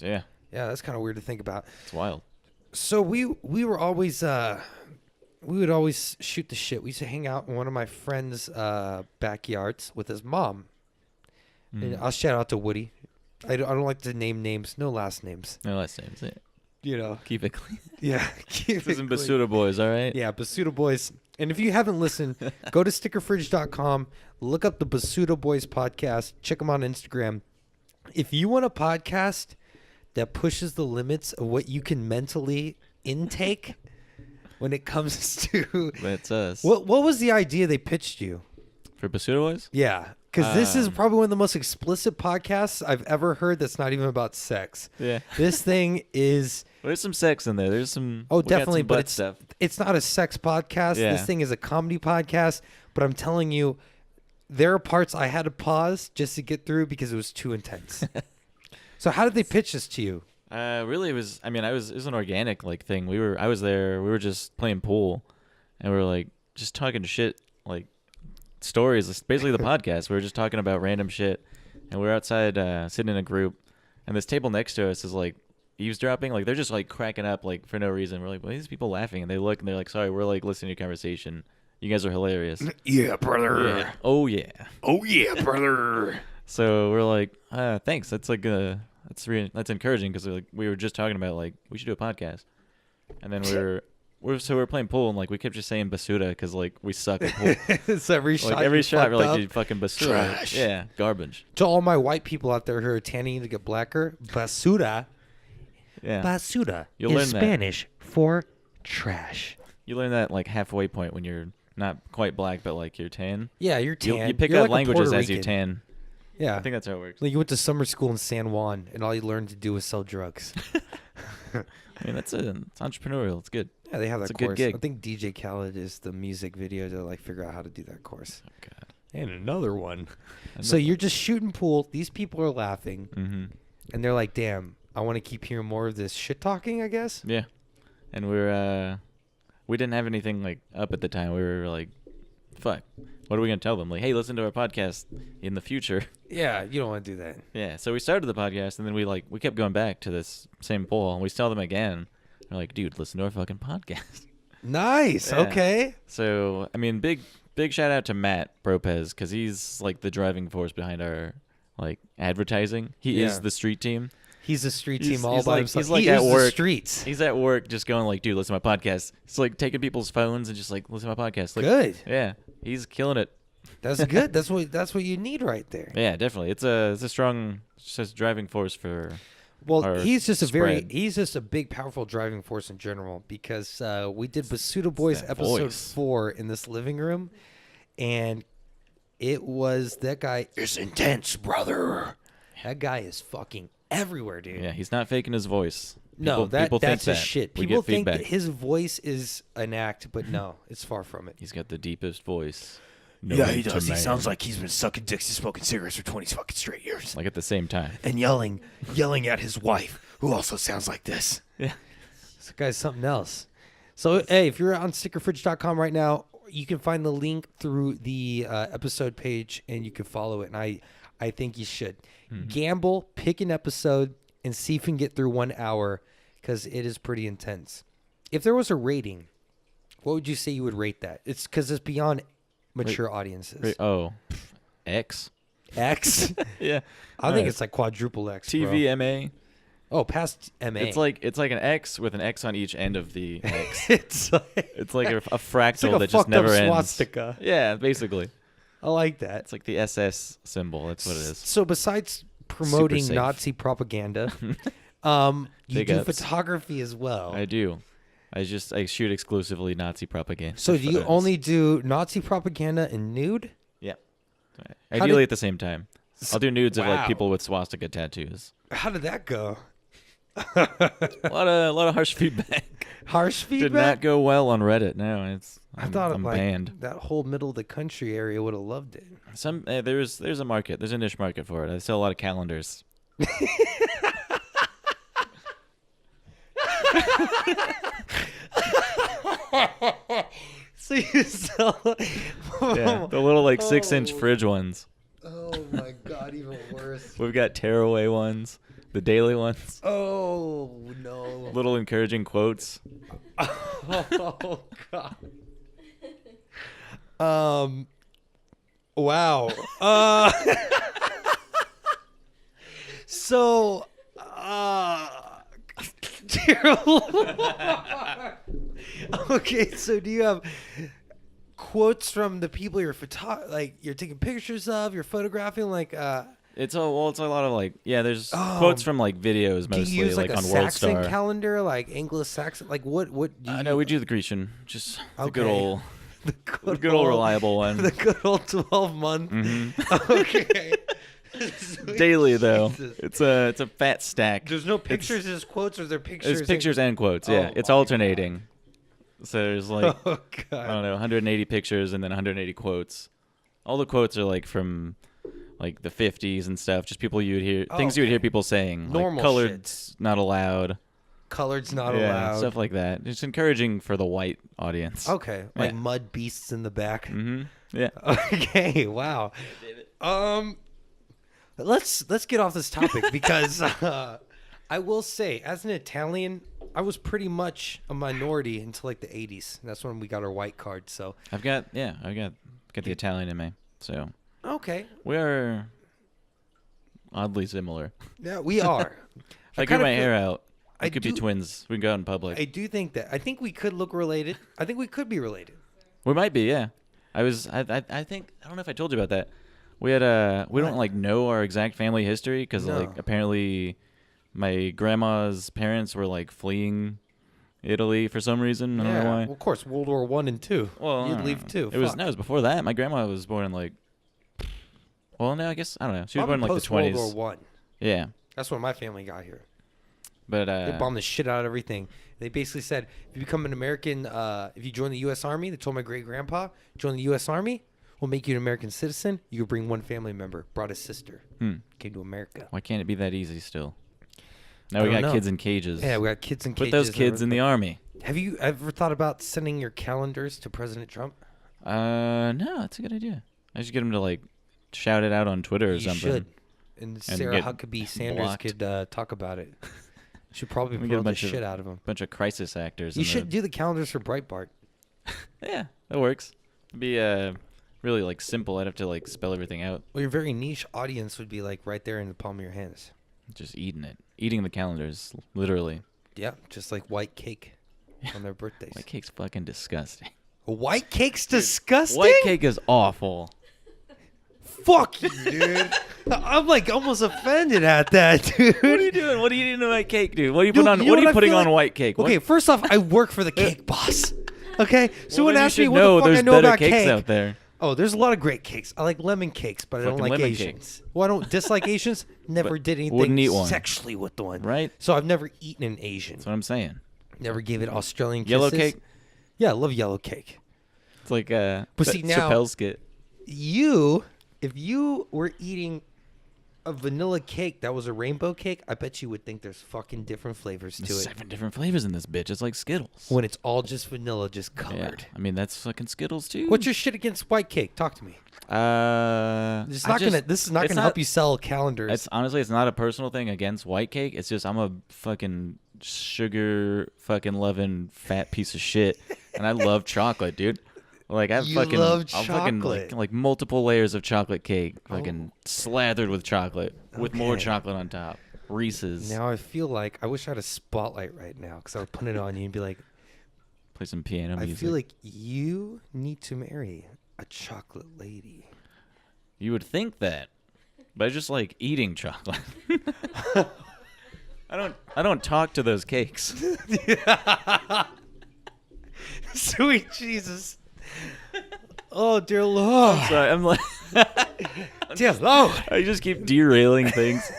S2: Yeah,
S1: that's kind of weird to think about.
S2: It's wild.
S1: So we were always we would always shoot the shit. We used to hang out in one of my friend's backyards with his mom. And I'll shout out to Woody. I don't like to name names. No last names.
S2: No last names. Yeah.
S1: You know.
S2: Keep it clean.
S1: Yeah.
S2: This isn't Basuda Boys, all right?
S1: Yeah, Basuda Boys. And if you haven't listened, go to stickerfridge.com. Look up the Basuda Boys podcast. Check them on Instagram. If you want a podcast that pushes the limits of what you can mentally intake when it comes to...
S2: That's us.
S1: What was the idea they pitched you?
S2: For Basuda Boys?
S1: Yeah. Because this is probably one of the most explicit podcasts I've ever heard that's not even about sex.
S2: Yeah.
S1: This thing is...
S2: There's some sex in there. There's some...
S1: Oh, definitely, but
S2: stuff.
S1: It's not a sex podcast.
S2: Yeah.
S1: This thing is a comedy podcast. But I'm telling you, there are parts I had to pause just to get through because it was too intense. So how did they pitch this to you?
S2: Really, it was an organic like thing. I was there. We were just playing pool, and we were like just talking shit, like stories. It's basically the podcast. We were just talking about random shit, and we were outside sitting in a group, and this table next to us is like eavesdropping. Like they're just like cracking up like for no reason. We're like, well, these people laughing, and they look and they're like, sorry, we're like listening to your conversation. You guys are hilarious.
S1: Yeah, brother.
S2: Yeah. Oh yeah.
S1: Oh yeah, brother.
S2: So we're like, thanks. That's like that's encouraging because like we were just talking about like we should do a podcast, and then we're playing pool and like we kept just saying Basuda because like we suck at pool.
S1: It's every shot.
S2: We're like, dude, fucking Basuda.
S1: Trash.
S2: Yeah, garbage.
S1: To all my white people out there who are tanning to get blacker, Basuda.
S2: Yeah.
S1: Basuda
S2: You'll learn
S1: is Spanish for trash.
S2: You learn that like halfway point when you're not quite black, but like you're tan.
S1: Yeah, you're tan.
S2: You pick
S1: you're
S2: up
S1: like
S2: languages as you tan.
S1: Yeah.
S2: I think that's how it works.
S1: Like you went to summer school in San Juan, and all you learned to do was sell drugs.
S2: I mean, it's entrepreneurial. It's good.
S1: Yeah, they have
S2: it's
S1: that
S2: a
S1: course.
S2: Good gig.
S1: I think DJ Khaled is the music video to like figure out how to do that course.
S2: Oh, God.
S1: And another one. So you're just shooting pool. These people are laughing, and they're like, "Damn, I want to keep hearing more of this shit talking." I guess.
S2: Yeah, and we didn't have anything like up at the time. We were like, "Fuck, what are we gonna tell them?" Like, "Hey, listen to our podcast in the future."
S1: Yeah, you don't want to do that.
S2: Yeah, so we started the podcast, and then we kept going back to this same poll, and we tell them again. We're like, "Dude, listen to our fucking podcast."
S1: Nice.
S2: Yeah.
S1: Okay.
S2: So I mean, big shout out to Matt Bropez because he's like the driving force behind our like advertising. He is the street team.
S1: He's a street team all by himself.
S2: He's like
S1: he
S2: at work.
S1: The streets.
S2: He's at work just going like, dude, listen to my podcast. It's like taking people's phones and just like listen to my podcast. Like,
S1: good.
S2: Yeah, he's killing it.
S1: That's good. That's what you need right there.
S2: Yeah, definitely. It's a strong just driving force for.
S1: Well, he's just a big, powerful driving force in general because we did Basuda Boys episode 4 in this living room, and it was that guy is intense, brother. That guy is fucking everywhere, dude.
S2: Yeah, he's not faking his voice.
S1: People that's his shit. People think
S2: feedback.
S1: that his voice is an act, but no, it's far from it.
S2: He's got the deepest voice.
S1: Yeah, he does. He sounds like he's been sucking dicks and smoking cigarettes for 20 fucking straight years.
S2: Like at the same time.
S1: And yelling at his wife, who also sounds like this.
S2: Yeah.
S1: This guy's something else. So, hey, if you're on stickerfridge.com right now, you can find the link through the episode page, and you can follow it. And I think you should. Gamble, pick an episode, and see if you can get through 1 hour, because it is pretty intense. If there was a rating, what would you say you would rate that? It's because it's beyond mature audiences.
S2: X?
S1: X?
S2: Yeah.
S1: I think it's like quadruple X,
S2: TVMA.
S1: Oh, past MA.
S2: It's like an X with an X on each end of the X.
S1: it's
S2: like a fractal
S1: like
S2: that just never ends.
S1: Swastika.
S2: Yeah, basically.
S1: I like that.
S2: It's like the SS symbol. That's what it is.
S1: So besides promoting Nazi propaganda, you do photography as well.
S2: I do. I shoot exclusively Nazi propaganda.
S1: So do you only do Nazi propaganda and nude?
S2: Yeah. Ideally at the same time. I'll do nudes of like people with swastika tattoos.
S1: How did that go?
S2: A lot of harsh feedback.
S1: Harsh feedback?
S2: Did not go well on Reddit. No, I'm banned.
S1: That whole middle of the country area would have loved it.
S2: There's a market. There's a niche market for it. I sell a lot of calendars.
S1: So you sell
S2: the little like 6-inch fridge ones.
S1: Oh my God, even worse.
S2: We've got tearaway ones, the daily ones.
S1: Oh no.
S2: Little encouraging quotes.
S1: Oh God. Wow. So, dear Lord. Okay, so do you have quotes from the people you're taking pictures of, you're photographing, like
S2: it's a lot of like, there's quotes from like videos mostly.
S1: Do you use like a
S2: on
S1: Saxon
S2: WorldStar
S1: calendar, like Anglo-Saxon? Like what do you
S2: No, we do the Grecian, just the good
S1: old
S2: reliable one.
S1: The good old 12-month.
S2: Mm-hmm.
S1: Okay.
S2: Daily though, it's a fat stack.
S1: There's no pictures, there's quotes, or there pictures?
S2: There's pictures and quotes. Yeah, it's alternating.
S1: God.
S2: So there's like I don't know, 180 pictures and then 180 quotes. All the quotes are like from like the 50s and stuff. Just people you would hear, things you would hear people saying.
S1: Normal
S2: like colored's not allowed.
S1: Colored's not allowed.
S2: Stuff like that. It's encouraging for the white audience.
S1: Okay, like mud beasts in the back.
S2: Mm-hmm. Yeah.
S1: Okay. Wow. Let's get off this topic because I will say, as an Italian, I was pretty much a minority until like the 80s. That's when we got our white card. So
S2: I've got the Italian in me. So
S1: okay,
S2: we are oddly similar.
S1: Yeah, we are.
S2: If I grew my hair out, we could be twins. We can go out in public.
S1: I do think that. I think we could look related. I think we could be related.
S2: We might be, yeah. I think, I don't know if I told you about that. We had we don't like know our exact family history because like apparently my grandma's parents were like fleeing Italy for some reason. I don't know why.
S1: Well, of course, World War I and II.
S2: Well,
S1: you'd leave too.
S2: It was before that. My grandma was born in like. Well, no, I guess I don't know. She was born in like the 20s.
S1: World War I.
S2: Yeah.
S1: That's when my family got here.
S2: But
S1: they bombed the shit out of everything. They basically said, if you become an American, if you join the U.S. Army, they told my great grandpa, join the U.S. Army, we'll make you an American citizen. You could bring one family member. Brought his sister. Came to America.
S2: Why can't it be that easy still? Now we got kids in cages.
S1: Yeah, we got kids in cages.
S2: Put those kids in the army.
S1: Have you ever thought about sending your calendars to President Trump?
S2: No, that's a good idea. I should get him to like shout it out on Twitter or something. You should.
S1: And Sarah Huckabee Sanders could talk about it. Should probably promote the shit out of them.
S2: Bunch of crisis actors.
S1: You should do the calendars for Breitbart.
S2: Yeah, that works. It'd be really like simple. I'd have to like spell everything out.
S1: Well, your very niche audience would be like right there in the palm of your hands.
S2: Just eating the calendars, literally.
S1: Yeah, just like white cake on their birthdays.
S2: White cake's fucking disgusting.
S1: White cake's disgusting?
S2: White cake is awful.
S1: Fuck you, dude. I'm like almost offended at that, dude.
S2: What are you doing? What are you eating to white cake, dude? What are you putting on? What are you putting on white cake?
S1: Okay, first off, I work for the cake boss. Okay, so
S2: when
S1: ask me what the fuck I know about
S2: cakes
S1: cake
S2: out there.
S1: Oh, there's a lot of great cakes. I like lemon cakes, but I don't like Asians. Well, I don't dislike Asians. Never did anything sexually with one.
S2: Right.
S1: So I've never eaten an Asian.
S2: That's what I'm saying.
S1: Never gave it Australian kisses.
S2: Yellow cake?
S1: Yeah, I love yellow cake.
S2: It's like
S1: but see, now,
S2: Chappelle skit.
S1: If you were eating a vanilla cake that was a rainbow cake, I bet you would think there's fucking different flavors to it.
S2: 7 different flavors in this bitch. It's like Skittles.
S1: When it's all just vanilla, just colored.
S2: Yeah. I mean, that's fucking Skittles too.
S1: What's your shit against white cake? Talk to me. This is not gonna help you sell calendars.
S2: It's not a personal thing against white cake. It's just I'm a fucking sugar fucking loving fat piece of shit, and I love chocolate, dude. Like I'll fucking like multiple layers of chocolate cake, fucking slathered with chocolate, with more chocolate on top. Reese's.
S1: Now I feel like I wish I had a spotlight right now because I would put it on you and be like,
S2: play some piano music.
S1: I feel like you need to marry a chocolate lady.
S2: You would think that, but I just like eating chocolate. I don't talk to those cakes.
S1: Sweet Jesus. Oh, dear Lord.
S2: I'm sorry. I'm like,
S1: dear Lord.
S2: I just keep derailing things.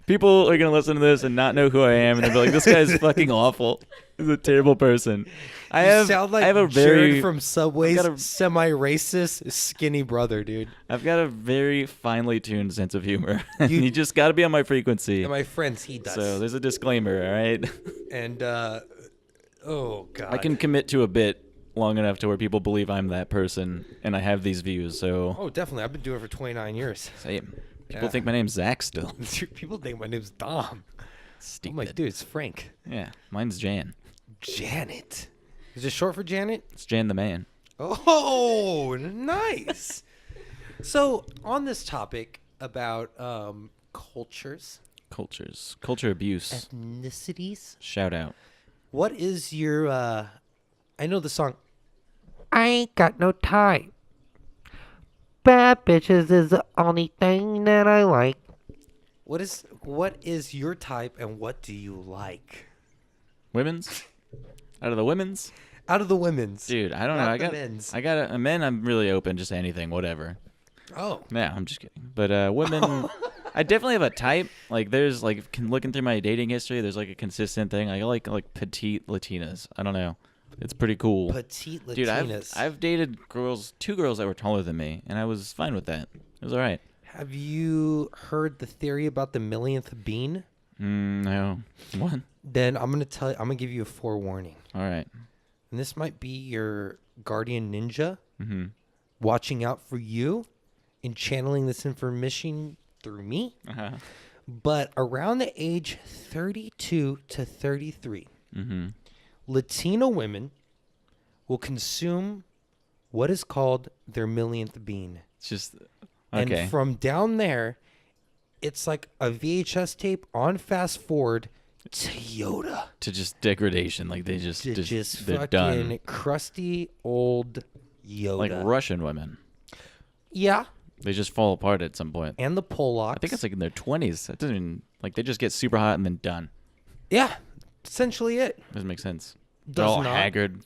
S2: People are going to listen to this and not know who I am, and they'll be like, this guy's fucking awful. He's a terrible person. I have a very
S1: Jared from Subway's semi-racist skinny brother, dude.
S2: I've got a very finely tuned sense of humor. You just got to be on my frequency.
S1: And my friends, he does.
S2: So there's a disclaimer, all right?
S1: And, oh, God.
S2: I can commit to a bit long enough to where people believe I'm that person, and I have these views, so...
S1: Oh, definitely. I've been doing it for 29 years.
S2: Same. People think my name's Zach still.
S1: People think my name's Dom.
S2: Stupid.
S1: I'm like, dude, it's Frank.
S2: Yeah, mine's Jan.
S1: Janet. Is it short for Janet?
S2: It's Jan the man.
S1: Oh, nice. So, on this topic about cultures.
S2: Culture abuse.
S1: Ethnicities.
S2: Shout out.
S1: What is your, I know the song, I ain't got no type. Bad bitches is the only thing that I like. What is your type and what do you like?
S2: Women's? Out of the women's?
S1: Out of the women's.
S2: Dude, I don't know. I got a men. I'm really open, just anything, whatever.
S1: Oh.
S2: Yeah, I'm just kidding. But women, I definitely have a type. Like, there's like looking through my dating history, there's like a consistent thing. I like petite Latinas. I don't know. It's pretty cool.
S1: Petite Latinas.
S2: Dude, I've dated two girls that were taller than me, and I was fine with that. It was all right.
S1: Have you heard the theory about the millionth bean?
S2: No. What?
S1: Then I'm gonna give you a forewarning.
S2: All right.
S1: And this might be your guardian ninja watching out for you and channeling this information through me.
S2: Uh-huh.
S1: But around the age 32 to 33, Latino women will consume what is called their millionth bean.
S2: It's just okay.
S1: And from down there, it's like a VHS tape on fast forward to Yoda.
S2: To just degradation. Like they
S1: just
S2: they're
S1: fucking
S2: done.
S1: Crusty old Yoda.
S2: Like Russian women.
S1: Yeah.
S2: They just fall apart at some point.
S1: And the Polacks.
S2: I think it's like in their 20s. That doesn't even, like they just get super hot and then done.
S1: Yeah. Essentially it.
S2: Doesn't make sense.
S1: Does
S2: They're all
S1: not.
S2: haggard.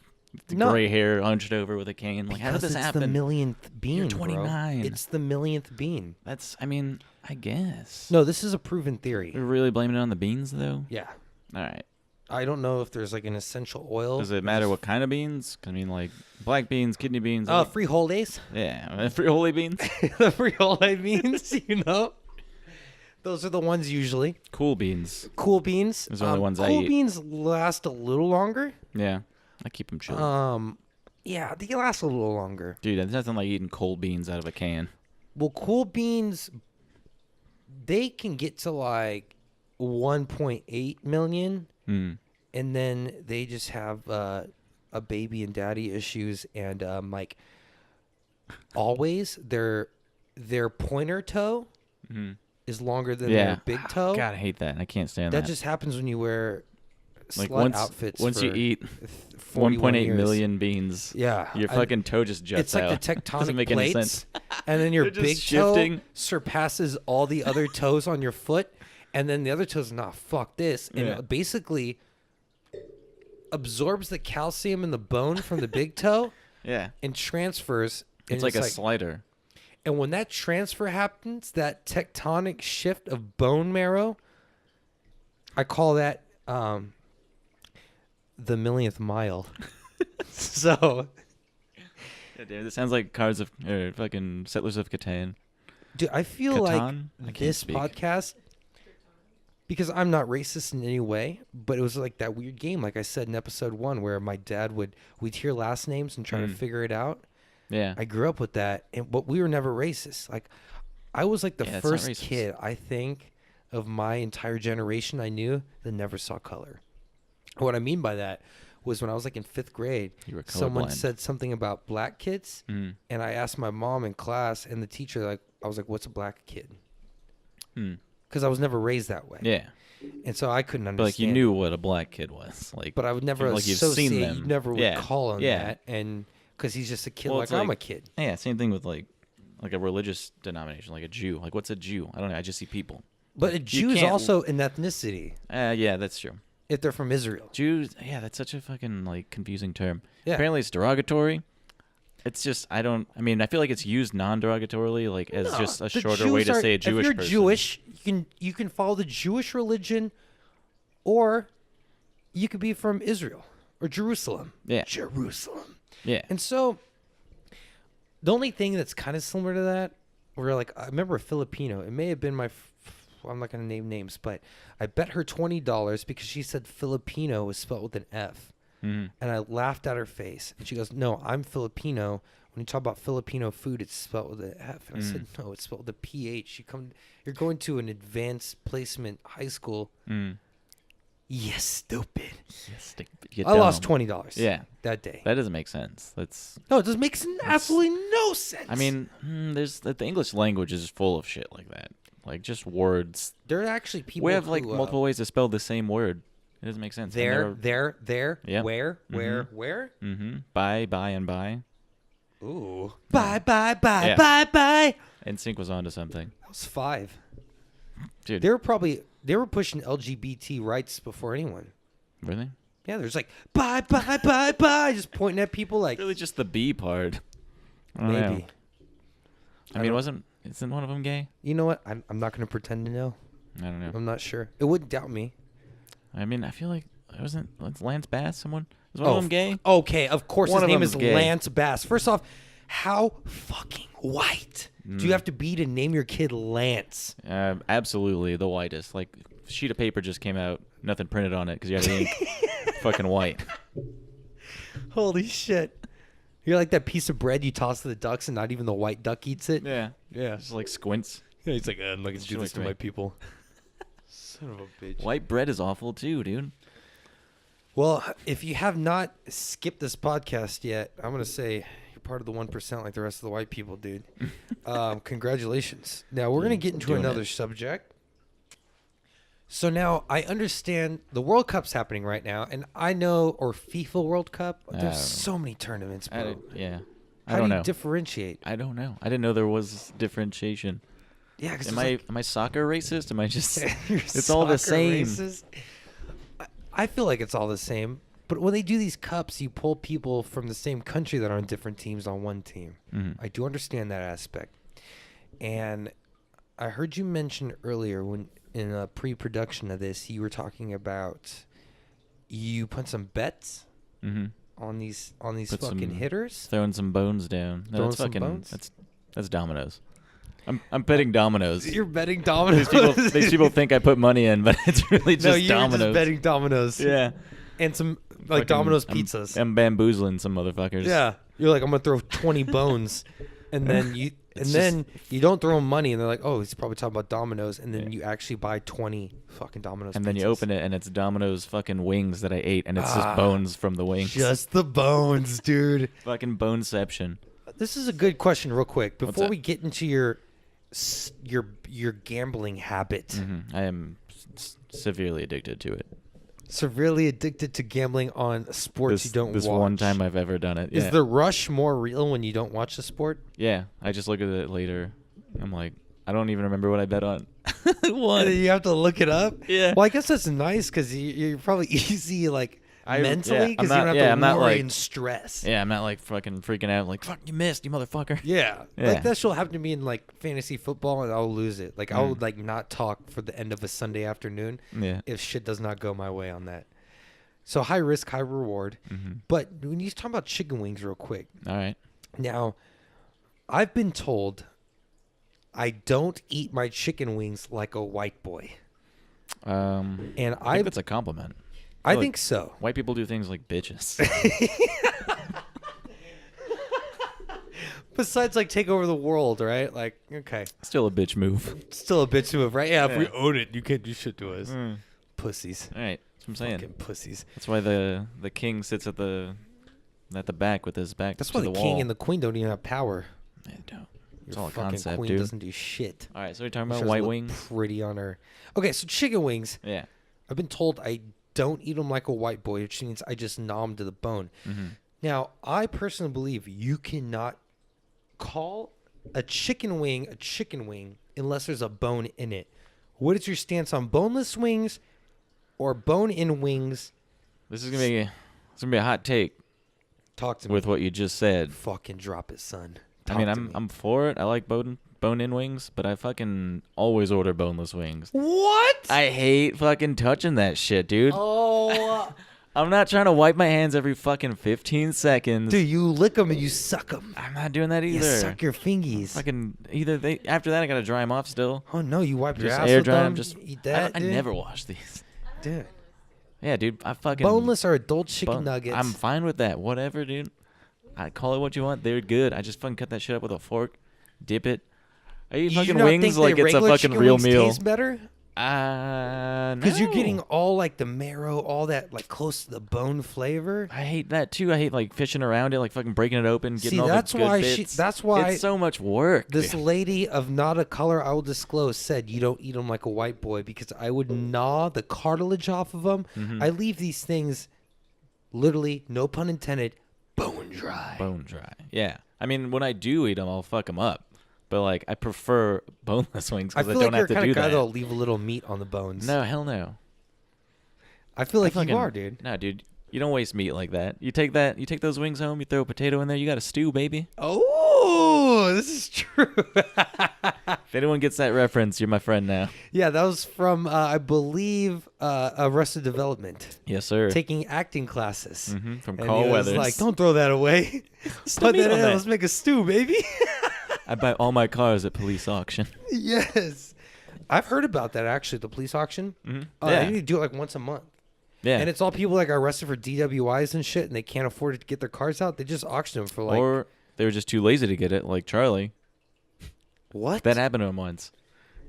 S2: Gray hair hunched over with a cane. Like, how did this happen?
S1: It's the millionth bean.
S2: You're 29.
S1: Bro. It's the millionth bean.
S2: That's, I mean, I guess.
S1: No, this is a proven theory.
S2: We're really blaming it on the beans, though?
S1: Yeah.
S2: All right.
S1: I don't know if there's like an essential oil.
S2: Does it matter what kind of beans? I mean, like black beans, kidney beans.
S1: Frijoles.
S2: Yeah, frijole beans.
S1: The frijole beans, you know. Those are the ones usually.
S2: Cool beans.
S1: Cool beans.
S2: Those are the only ones I eat.
S1: Cool beans last a little longer.
S2: Yeah, I keep them chilled.
S1: Yeah, they last a little longer.
S2: Dude, there's nothing like eating cold beans out of a can.
S1: Well, cool beans, they can get to like 1.8 million. And then they just have a baby and daddy issues, and like always their pointer toe is longer than their big toe.
S2: God, I hate that. I can't stand that.
S1: That just happens when you wear
S2: like
S1: slut outfits.
S2: Once
S1: for
S2: you eat 1.8 million beans,
S1: yeah,
S2: your fucking toe just juts out.
S1: It's like the tectonic
S2: Doesn't make
S1: plates,
S2: any sense.
S1: And then your big
S2: shifting.
S1: toe surpasses all the other toes on your foot. And then the other toe's, fuck this. And it basically absorbs the calcium in the bone from the big toe.
S2: Yeah.
S1: And transfers.
S2: It's like a slider.
S1: And when that transfer happens, that tectonic shift of bone marrow, I call that the millionth mile. So.
S2: Yeah, dude, this sounds like fucking Settlers of Catan.
S1: Dude, I feel like this podcast... Because I'm not racist in any way, but it was like that weird game, like I said in episode 1, where my dad we'd hear last names and try to figure it out.
S2: Yeah.
S1: I grew up with that, but we were never racist. Like, I was like the first kid, I think, of my entire generation I knew that never saw color. What I mean by that was when I was like in 5th grade, someone said something about black kids, and I asked my mom in class, and the teacher, I was like, what's a black kid? Because I was never raised that way.
S2: Yeah.
S1: And so I couldn't understand.
S2: But you knew what a black kid was.
S1: But I would never associate. You've seen them. You never would call him that. And because he's just a kid I'm a kid.
S2: Yeah, same thing with like a religious denomination, like a Jew. Like, what's a Jew? I don't know. I just see people.
S1: But a Jew is also an ethnicity.
S2: Yeah, that's true.
S1: If they're from Israel.
S2: Jews, that's such a fucking confusing term. Yeah. Apparently it's derogatory. It's just, I feel like it's used non-derogatorily, as just a shorter way to say a Jewish person.
S1: If you're Jewish, you can follow the Jewish religion, or you could be from Israel or Jerusalem.
S2: Yeah.
S1: Jerusalem.
S2: Yeah.
S1: And so, the only thing that's kind of similar to that, where I remember a Filipino, it may have been I'm not going to name names, but I bet her $20 because she said Filipino was spelled with an F. And I laughed at her face. And she goes, no, I'm Filipino. When you talk about Filipino food, it's spelled with an F. And I said, no, it's spelled with a PH. You're going to an advanced placement high school. Yes, stupid. I lost $20 that day.
S2: That doesn't make sense.
S1: No, it doesn't make absolutely no sense.
S2: I mean, there's the English language is full of shit like that. Like just words.
S1: There are actually people.
S2: We have like multiple ways to spell the same word. It doesn't make sense.
S1: There.
S2: Yeah.
S1: Where.
S2: Mm-hmm. By, and by.
S1: Ooh.
S2: Yeah.
S1: Bye.
S2: NSYNC was onto something.
S1: That was 5.
S2: Dude.
S1: They were pushing LGBT rights before anyone.
S2: Really?
S1: Yeah, there's like bye, just pointing at people like.
S2: Really, just the B part.
S1: Maybe.
S2: I mean, isn't one of them gay?
S1: You know what? I'm not gonna pretend to know.
S2: I don't know.
S1: I'm not sure. It wouldn't doubt me.
S2: I mean, I feel like wasn't Lance Bass someone? Is one of them gay?
S1: Okay, of course
S2: One
S1: his
S2: of
S1: name
S2: them
S1: is
S2: is gay.
S1: Lance Bass. First off, how fucking white do you have to be to name your kid Lance?
S2: Absolutely, the whitest. Like sheet of paper just came out, nothing printed on it because you had to ink. Fucking white.
S1: Holy shit! You're like that piece of bread you toss to the ducks, and not even the white duck eats it.
S2: Yeah.
S1: Yeah.
S2: Just like squints.
S1: Yeah, he's like, I'm not gonna do this to my people.
S3: Son of a bitch.
S2: White bread is awful too, dude.
S1: Well, if you have not skipped this podcast yet, I'm going to say you're part of the 1% like the rest of the white people, dude. Congratulations. Now, we're going to get into another subject. So now I understand the World Cup's happening right now, and I know, or FIFA World Cup, there's so many tournaments, bro.
S2: I don't know.
S1: How do you differentiate?
S2: I don't know. I didn't know there was differentiation.
S1: Yeah, because
S2: am I soccer racist? Am I just? It's all the same.
S1: Racist? I feel like it's all the same. But when they do these cups, you pull people from the same country that are on different teams on one team.
S2: Mm-hmm.
S1: I do understand that aspect. And I heard you mention earlier when in a pre-production of this, you were talking about you put some bets on these fucking hitters,
S2: throwing some bones down. No,
S1: throwing some bones.
S2: That's dominoes. I'm betting dominoes.
S1: You're betting dominoes.
S2: These people think I put money in, but it's really just dominoes.
S1: No, you're just betting dominoes.
S2: Yeah.
S1: And some like Domino's pizzas.
S2: I'm bamboozling some motherfuckers.
S1: Yeah. You're like, I'm gonna throw 20 bones, and then you you don't throw them money, and they're like, oh, he's probably talking about Domino's, and then you actually buy 20 fucking Domino's.
S2: And
S1: pizzas.
S2: then you open it, and it's Domino's fucking wings that I ate, and it's just bones from the wings.
S1: Just the bones, dude.
S2: Fucking boneception.
S1: This is a good question, real quick, before we get into your gambling habit.
S2: Mm-hmm. I am severely addicted to it.
S1: Severely addicted to gambling on sports you don't watch.
S2: This one time I've ever done it.
S1: Is the rush more real when you don't watch the sport?
S2: Yeah, I just look at it later. I'm like, I don't even remember what I bet on.
S1: What? You have to look it up?
S2: Yeah.
S1: Well, I guess that's nice because you're probably easy mentally because you don't have to worry and stress.
S2: Yeah, I'm not like fucking freaking out like, fuck, you missed, you motherfucker.
S1: Yeah. Like that shit'll happen to me in like fantasy football and I'll lose it. Like I'll like not talk for the end of a Sunday afternoon if shit does not go my way on that. So high risk, high reward. Mm-hmm. But when you talk about chicken wings real quick.
S2: All right.
S1: Now, I've been told I don't eat my chicken wings like a white boy.
S2: And I think that's a compliment.
S1: I think so.
S2: White people do things like bitches.
S1: Besides, like, take over the world, right? Like, okay.
S2: Still a bitch move.
S1: Still a bitch move, right? Yeah, if we own it, you can't do shit to us. Pussies.
S2: All right. That's what I'm saying.
S1: Fucking pussies.
S2: That's why the king sits at the back with his back to the wall.
S1: That's why the king and the queen don't even have power.
S2: They don't. It's
S1: Your
S2: all a
S1: fucking
S2: concept,
S1: queen
S2: dude.
S1: doesn't do shit.
S2: All right, so we're talking about white wings.
S1: Pretty on her. Okay, so chicken wings.
S2: Yeah.
S1: I've been told I don't eat them like a white boy, which means I just gnaw them to the bone. Mm-hmm. Now, I personally believe you cannot call a chicken wing unless there's a bone in it. What is your stance on boneless wings or bone-in wings?
S2: This is gonna be a hot take.
S1: Talk to me
S2: with what you just said.
S1: Fucking drop it, son.
S2: I'm for it. I like bone-in wings, but I fucking always order boneless wings.
S1: What?
S2: I hate fucking touching that shit, dude.
S1: Oh.
S2: I'm not trying to wipe my hands every fucking 15 seconds.
S1: Dude, you lick them and you suck them.
S2: I'm not doing that either.
S1: You suck your fingies.
S2: Fucking after that I gotta dry them off still.
S1: Oh no, you wipe your
S2: just
S1: ass
S2: air
S1: with
S2: dry
S1: them.
S2: Just
S1: eat that.
S2: I never wash these.
S1: Dude.
S2: Yeah, dude. I fucking
S1: boneless or adult chicken nuggets.
S2: I'm fine with that. Whatever, dude. I call it what you want. They're good. I just fucking cut that shit up with a fork, dip it. I eat fucking wings like it's a fucking real meal.
S1: Taste better? Because you're getting all like the marrow, all that like close to the bone flavor.
S2: I hate that too. I hate like fishing around it, like fucking breaking it open, getting all
S1: that's
S2: the good
S1: why
S2: bits.
S1: that's why
S2: it's so much work.
S1: This lady of not a color I will disclose said you don't eat them like a white boy because I would gnaw the cartilage off of them. I leave these things, literally, no pun intended, bone dry.
S2: Bone dry. Yeah. I mean, when I do eat them, I'll fuck them up. But, like, I prefer boneless wings because I don't have to do that. I feel like you're the kind of guy that'll
S1: leave a little meat on the bones.
S2: No, hell no.
S1: I feel like you are, dude.
S2: No, dude. You don't waste meat like that. You take those wings home, you throw a potato in there, you got a stew, baby.
S1: Oh, this is true.
S2: If anyone gets that reference, you're my friend now.
S1: Yeah, that was from, I believe, Arrested Development.
S2: Yes, sir.
S1: Taking acting classes.
S2: From Carl Weathers.
S1: Like, don't throw that away. Put that in. Let's make a stew, baby.
S2: I buy all my cars at police auction.
S1: Yes. I've heard about that, actually, the police auction.
S2: Yeah.
S1: They need to do it like once a month.
S2: Yeah.
S1: And it's all people like arrested for DWIs and shit, and they can't afford to get their cars out. They just auction them for like...
S2: Or they were just too lazy to get it, like Charlie.
S1: What?
S2: That happened to him once.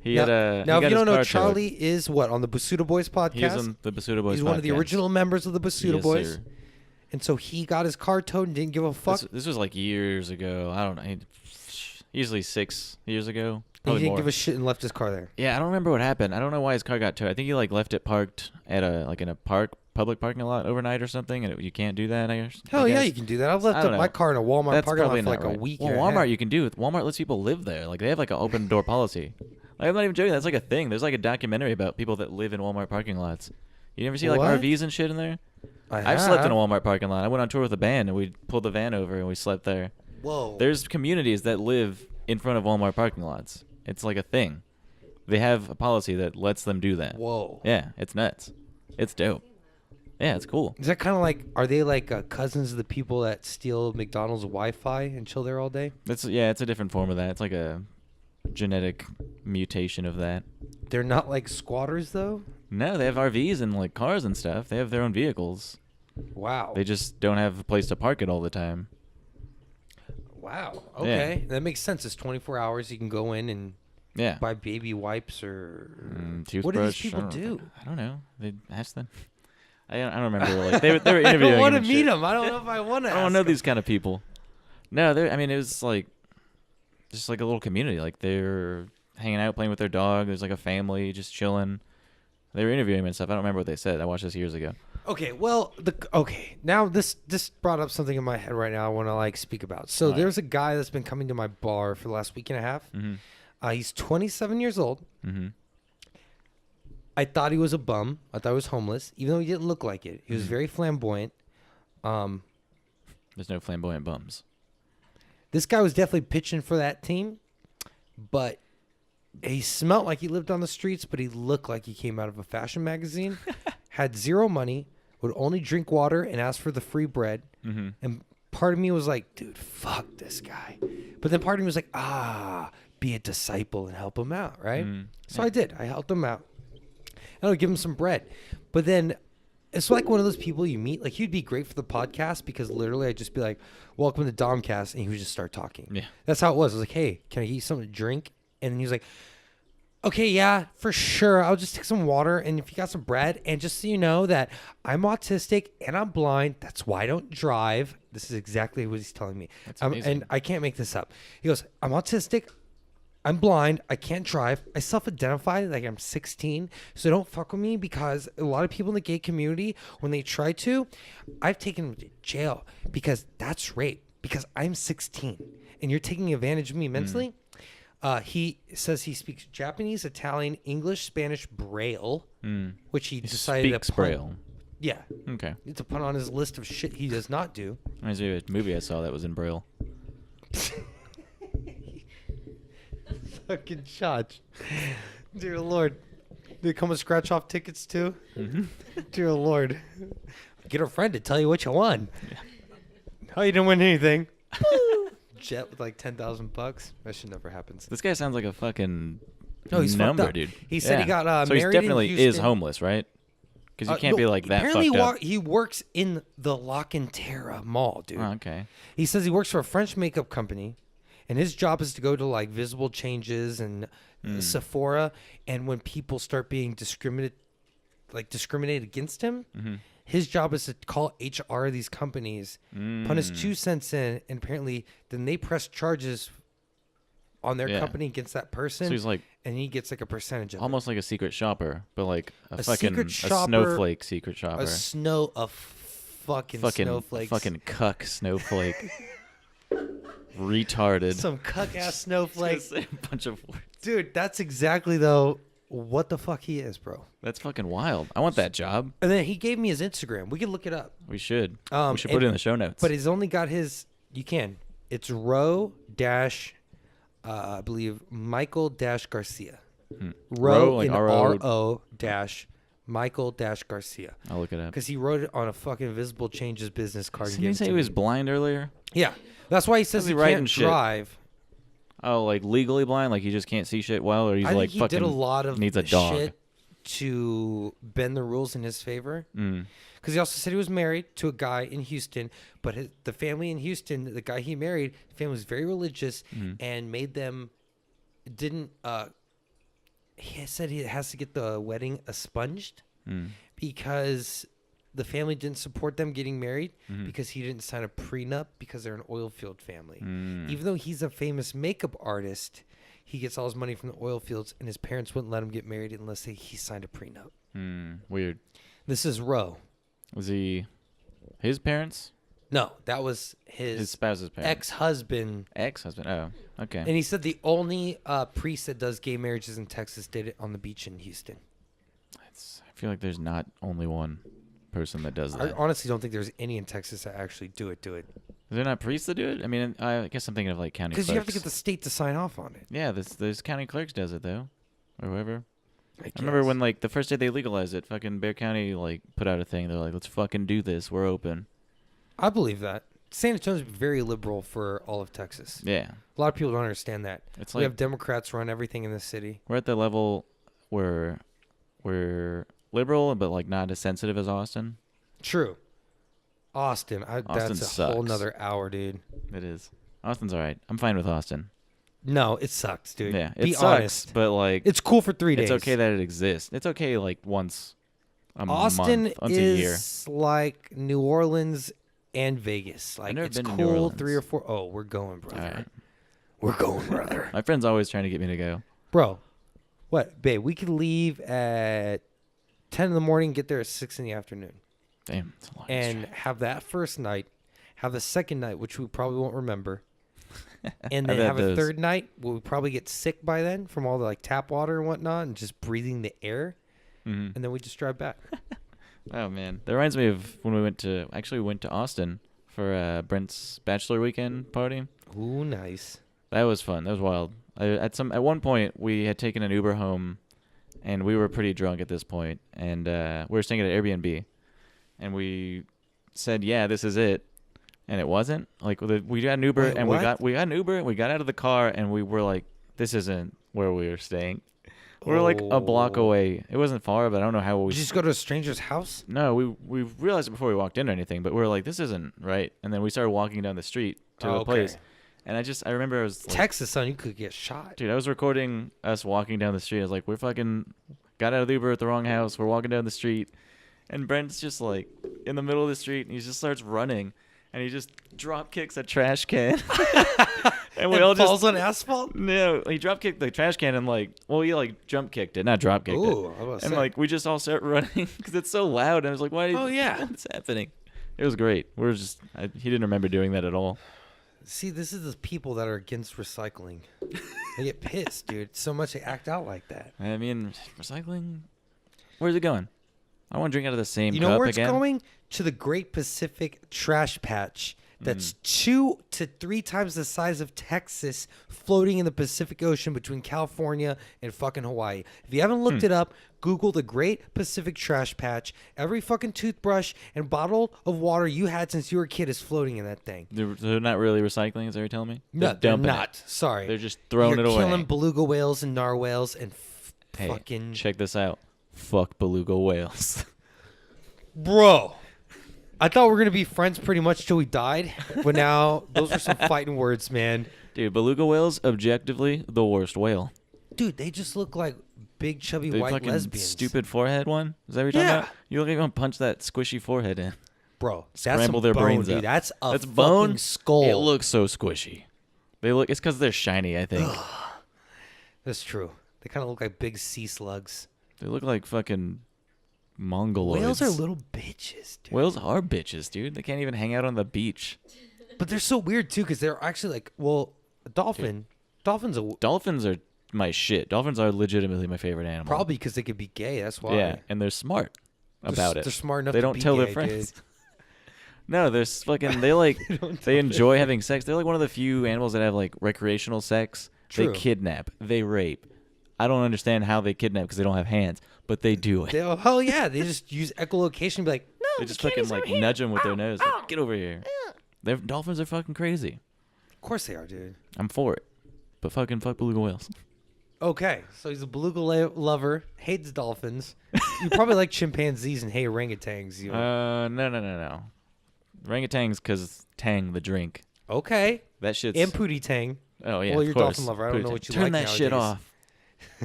S2: He
S1: now,
S2: had a...
S1: Now, if you don't know, Charlie is what? On the Basuda Boys podcast?
S2: He's on the Basuda Boys podcast.
S1: He's one of the original members of the Basuda Boys.
S2: Sir.
S1: And so he got his car towed and didn't give a fuck.
S2: This was like years ago. I don't know. Usually 6 years ago.
S1: He didn't
S2: more.
S1: give a shit and left his car there.
S2: Yeah, I don't remember what happened. I don't know why his car got towed. I think he like left it parked at in a public parking lot overnight or something, and you can't do that.
S1: Hell yeah, you can do that. I've left my car in a Walmart parking lot for like a week.
S2: Well, Walmart you can do. Walmart lets people live there. Like they have like an open door policy. Like, I'm not even joking. That's like a thing. There's like a documentary about people that live in Walmart parking lots. You never see like RVs and shit in there? I've slept in a Walmart parking lot. I went on tour with a band and we pulled the van over and we slept there.
S1: Whoa.
S2: There's communities that live in front of Walmart parking lots. It's like a thing. They have a policy that lets them do that.
S1: Whoa.
S2: Yeah, it's nuts. It's dope. Yeah, it's cool.
S1: Is that kind of like, are they like cousins of the people that steal McDonald's Wi-Fi and chill there all day?
S2: It's a different form of that. It's like a genetic mutation of that.
S1: They're not like squatters though?
S2: No, they have RVs and like cars and stuff. They have their own vehicles.
S1: Wow.
S2: They just don't have a place to park it all the time.
S1: Wow. Okay. Yeah. That makes sense. It's 24 hours. You can go in and buy baby wipes or
S2: toothbrush.
S1: What do these people do?
S2: I don't know. They ask them. I don't remember. Like they were interviewing.
S1: I don't want to meet them. I don't know if I want to.
S2: I don't know these kind of people. No, I mean, it was like just like a little community. Like they're hanging out, playing with their dog. There's like a family just chilling. They were interviewing him and stuff. I don't remember what they said. I watched this years ago.
S1: Okay, well, now this brought up something in my head right now I want to like speak about. So there's a guy that's been coming to my bar for the last week and a half.
S2: Mm-hmm.
S1: He's 27 years old.
S2: Mm-hmm.
S1: I thought he was a bum. I thought he was homeless, even though he didn't look like it. He was very flamboyant.
S2: There's no flamboyant bums.
S1: This guy was definitely pitching for that team, but he smelled like he lived on the streets, but he looked like he came out of a fashion magazine. Had zero money, would only drink water and ask for the free bread.
S2: Mm-hmm.
S1: And part of me was like, dude, fuck this guy. But then part of me was like, be a disciple and help him out, right?
S2: Mm-hmm.
S1: So I did. I helped him out. And I would give him some bread. But then it's like one of those people you meet. Like, he'd be great for the podcast because literally I'd just be like, welcome to DoMCast. And he would just start talking. Yeah. That's how it was. I was like, hey, can I get you something to drink? And then he was like, okay, yeah, for sure. I'll just take some water and if you got some bread. And just so you know that I'm autistic and I'm blind. That's why I don't drive. This is exactly what he's telling me.
S2: That's amazing.
S1: And I can't make this up. He goes, I'm autistic. I'm blind. I can't drive. I self-identify like I'm 16. So don't fuck with me because a lot of people in the gay community, when they try to, I've taken them to jail because that's rape because I'm 16 and you're taking advantage of me mentally. He says he speaks Japanese, Italian, English, Spanish, Braille, which he decided to put.
S2: Braille.
S1: Yeah.
S2: Okay.
S1: It's a put on his list of shit he does not do.
S2: Reminds me of a movie I saw that was in Braille.
S1: Fucking shot. Dear Lord. Did it come with scratch off tickets too?
S2: Mm-hmm.
S1: Dear Lord. Get a friend to tell you what you won. Yeah. Oh, you didn't win anything. Jet with like $10,000. That shit never happens.
S2: This guy sounds like a fucking
S1: he's
S2: number,
S1: fucked up.
S2: dude.
S1: He said he got
S2: so
S1: married
S2: he definitely
S1: in Houston.
S2: is homeless, right? Because you can't be like that
S1: apparently
S2: fucked up.
S1: He works in the Lock and Terra mall, dude.
S2: Oh, okay.
S1: He says he works for a French makeup company, And his job is to go to like Visible Changes and Sephora, and when people start being discriminated against him, his job is to call HR of these companies, put his 2 cents in, and apparently then they press charges on their company against that person.
S2: So he's like,
S1: and he gets like a percentage of
S2: almost like a secret shopper, but like a
S1: snowflake
S2: secret shopper.
S1: A fucking snowflakes.
S2: A fucking cuck snowflake. Retarded.
S1: Some cuck ass snowflake.
S2: A bunch of words.
S1: Dude, that's exactly though what the fuck he is, bro.
S2: That's fucking wild. I want that job.
S1: And then he gave me his Instagram. We can look it up.
S2: We should. We should put it in the show notes.
S1: But he's only got his. You can. It's Ro dash. I believe Michael dash Garcia. Ro like in RO dash Michael dash Garcia.
S2: I'll look it up.
S1: Because he wrote it on a fucking Visible Changes business card.
S2: Didn't you say he was blind earlier?
S1: Yeah. That's why he says he can't drive.
S2: Oh, like legally blind? Like he just can't see shit well? Or he's
S1: I
S2: like
S1: think he
S2: fucking
S1: did a lot of
S2: needs a dog.
S1: Shit to bend the rules in his favor. Because he also said he was married to a guy in Houston, but the family in Houston, the guy he married, the family was very religious and made them he said he has to get the wedding expunged because the family didn't support them getting married because he didn't sign a prenup because they're an oil field family. Even though he's a famous makeup artist, he gets all his money from the oil fields, and his parents wouldn't let him get married unless he signed a prenup.
S2: Weird.
S1: This is Ro.
S2: Was he his parents?
S1: No, that was his
S2: spouse's parents.
S1: Ex-husband.
S2: Oh, okay.
S1: And he said the only priest that does gay marriages in Texas did it on the beach in Houston.
S2: I feel like there's not only one person that does that.
S1: I honestly don't think there's any in Texas that actually do it.
S2: Is there not priests that do it? I mean, I guess I'm thinking of like county clerks.
S1: Because you have to get the state to sign off on it.
S2: Yeah, this county clerks does it though, or whoever. I remember when like the first day they legalized it, fucking Bexar County like put out a thing. They're like, let's fucking do this. We're open.
S1: I believe that. San Antonio's very liberal for all of Texas.
S2: Yeah.
S1: A lot of people don't understand that.
S2: It's
S1: we have Democrats run everything in the city.
S2: We're at the level where we're liberal, but like not as sensitive as Austin.
S1: True. Austin that's a
S2: sucks.
S1: whole nother hour, dude.
S2: It is. Austin's all right. I'm fine with Austin.
S1: No, it sucks, dude.
S2: Yeah,
S1: Be
S2: it sucks,
S1: honest.
S2: but like
S1: it's cool for 3 days.
S2: It's okay that it exists. It's okay like once a
S1: Austin
S2: month, once a year.
S1: Is like New Orleans and Vegas. Like it's cool 3 or 4. Oh, we're going, brother.
S2: All right.
S1: We're going, brother.
S2: My friend's always trying to get me to go.
S1: Bro, what, babe? We could leave at 10 in the morning, get there at 6 in the afternoon.
S2: Damn, that's a long
S1: and
S2: drive.
S1: have that first night, have the second night, which we probably won't remember, and then have a third night where we probably get sick by then from all the like tap water and whatnot, and just breathing the air, and then we just drive back.
S2: Oh man, that reminds me of when we went to Austin for Brent's bachelor weekend party.
S1: Ooh, nice.
S2: That was fun. That was wild. At one point we had taken an Uber home, and we were pretty drunk at this point, and we were staying at an Airbnb, and we said, "Yeah, this is it," and it wasn't. Like we got an Uber, and
S1: what?
S2: we got an Uber. We got out of the car, and we were like, "This isn't where we were staying." We were like a block away. It wasn't far, but I don't know how we...
S1: Did you just go to a stranger's house?
S2: No, we realized it before we walked in or anything, but we were like, this isn't right. And then we started walking down the street to a place. And I remember I was like...
S1: Texas, son, you could get shot.
S2: Dude, I was recording us walking down the street. I was like, we're fucking... Got out of the Uber at the wrong house. We're walking down the street. And Brent's just like in the middle of the street, and he just starts running. And he just drop kicks a trash can. And we all
S1: falls
S2: just
S1: on asphalt?
S2: No, he drop kicked the trash can and he like jump kicked it, not drop kicked it. And like we just all start running because it's so loud. And I was like, "Why?
S1: Oh yeah,
S2: what's happening?" It was great. He didn't remember doing that at all.
S1: See, this is the people that are against recycling. They get pissed, dude. So much they act out like that.
S2: I mean, recycling. Where's it going? I want to drink out of the same cup again.
S1: You know where it's going? To the Great Pacific Trash Patch. That's 2 to 3 times the size of Texas, floating in the Pacific Ocean between California and fucking Hawaii. If you haven't looked it up, Google the Great Pacific Trash Patch. Every fucking toothbrush and bottle of water you had since you were a kid is floating in that thing.
S2: They're not really recycling, is that what you're telling me?
S1: No, they're not. Sorry.
S2: They're just throwing it away.
S1: You're killing beluga whales and narwhals and fucking...
S2: check this out. Fuck beluga whales.
S1: Bro. I thought we were going to be friends pretty much till we died, but now those are some fighting words, man.
S2: Dude, beluga whales, objectively, the worst whale.
S1: Dude, they just look like big, chubby,
S2: the
S1: white
S2: fucking
S1: lesbians.
S2: Stupid forehead one? Is that what you're talking about? You look like you're going to punch that squishy foread in.
S1: Bro,
S2: Scramble
S1: that's
S2: their
S1: bone,
S2: brains
S1: dude.
S2: up.
S1: That's a
S2: That's
S1: fucking
S2: bone?
S1: skull.
S2: It looks so squishy. It's because they're shiny, I think.
S1: That's true. They kind of look like big sea slugs.
S2: They look like fucking mongoloids.
S1: Whales are little bitches, dude.
S2: Whales are bitches, dude. They can't even hang out on the beach.
S1: But they're so weird, too, because they're actually like, well, a dolphin.
S2: Dude. Dolphins are my shit. Dolphins are legitimately my favorite animal.
S1: Probably because they could be gay. That's why.
S2: Yeah, and they're smart about it.
S1: They're smart enough
S2: they
S1: to
S2: don't
S1: be
S2: tell
S1: gay,
S2: their friends.
S1: Dude.
S2: No, they're fucking. They enjoy having sex. They're like one of the few animals that have like recreational sex.
S1: True.
S2: They kidnap. They rape. I don't understand how they kidnap because they don't have hands, but they do it.
S1: Hell yeah, they just use echolocation and be like, no,
S2: They just fucking like nudge them with their nose. Like, get over here. Dolphins are fucking crazy.
S1: Of course they are, dude.
S2: I'm for it, but fuck beluga whales.
S1: Okay, so he's a beluga lover, hates dolphins. You probably like chimpanzees and hate orangutans.
S2: No. Orangutans because Tang the drink.
S1: Okay.
S2: That shit's...
S1: And Pootie Tang.
S2: Oh, yeah,
S1: well,
S2: of
S1: you're a
S2: course.
S1: dolphin lover. I don't know what you
S2: Turn
S1: like
S2: that
S1: nowadays.
S2: shit off.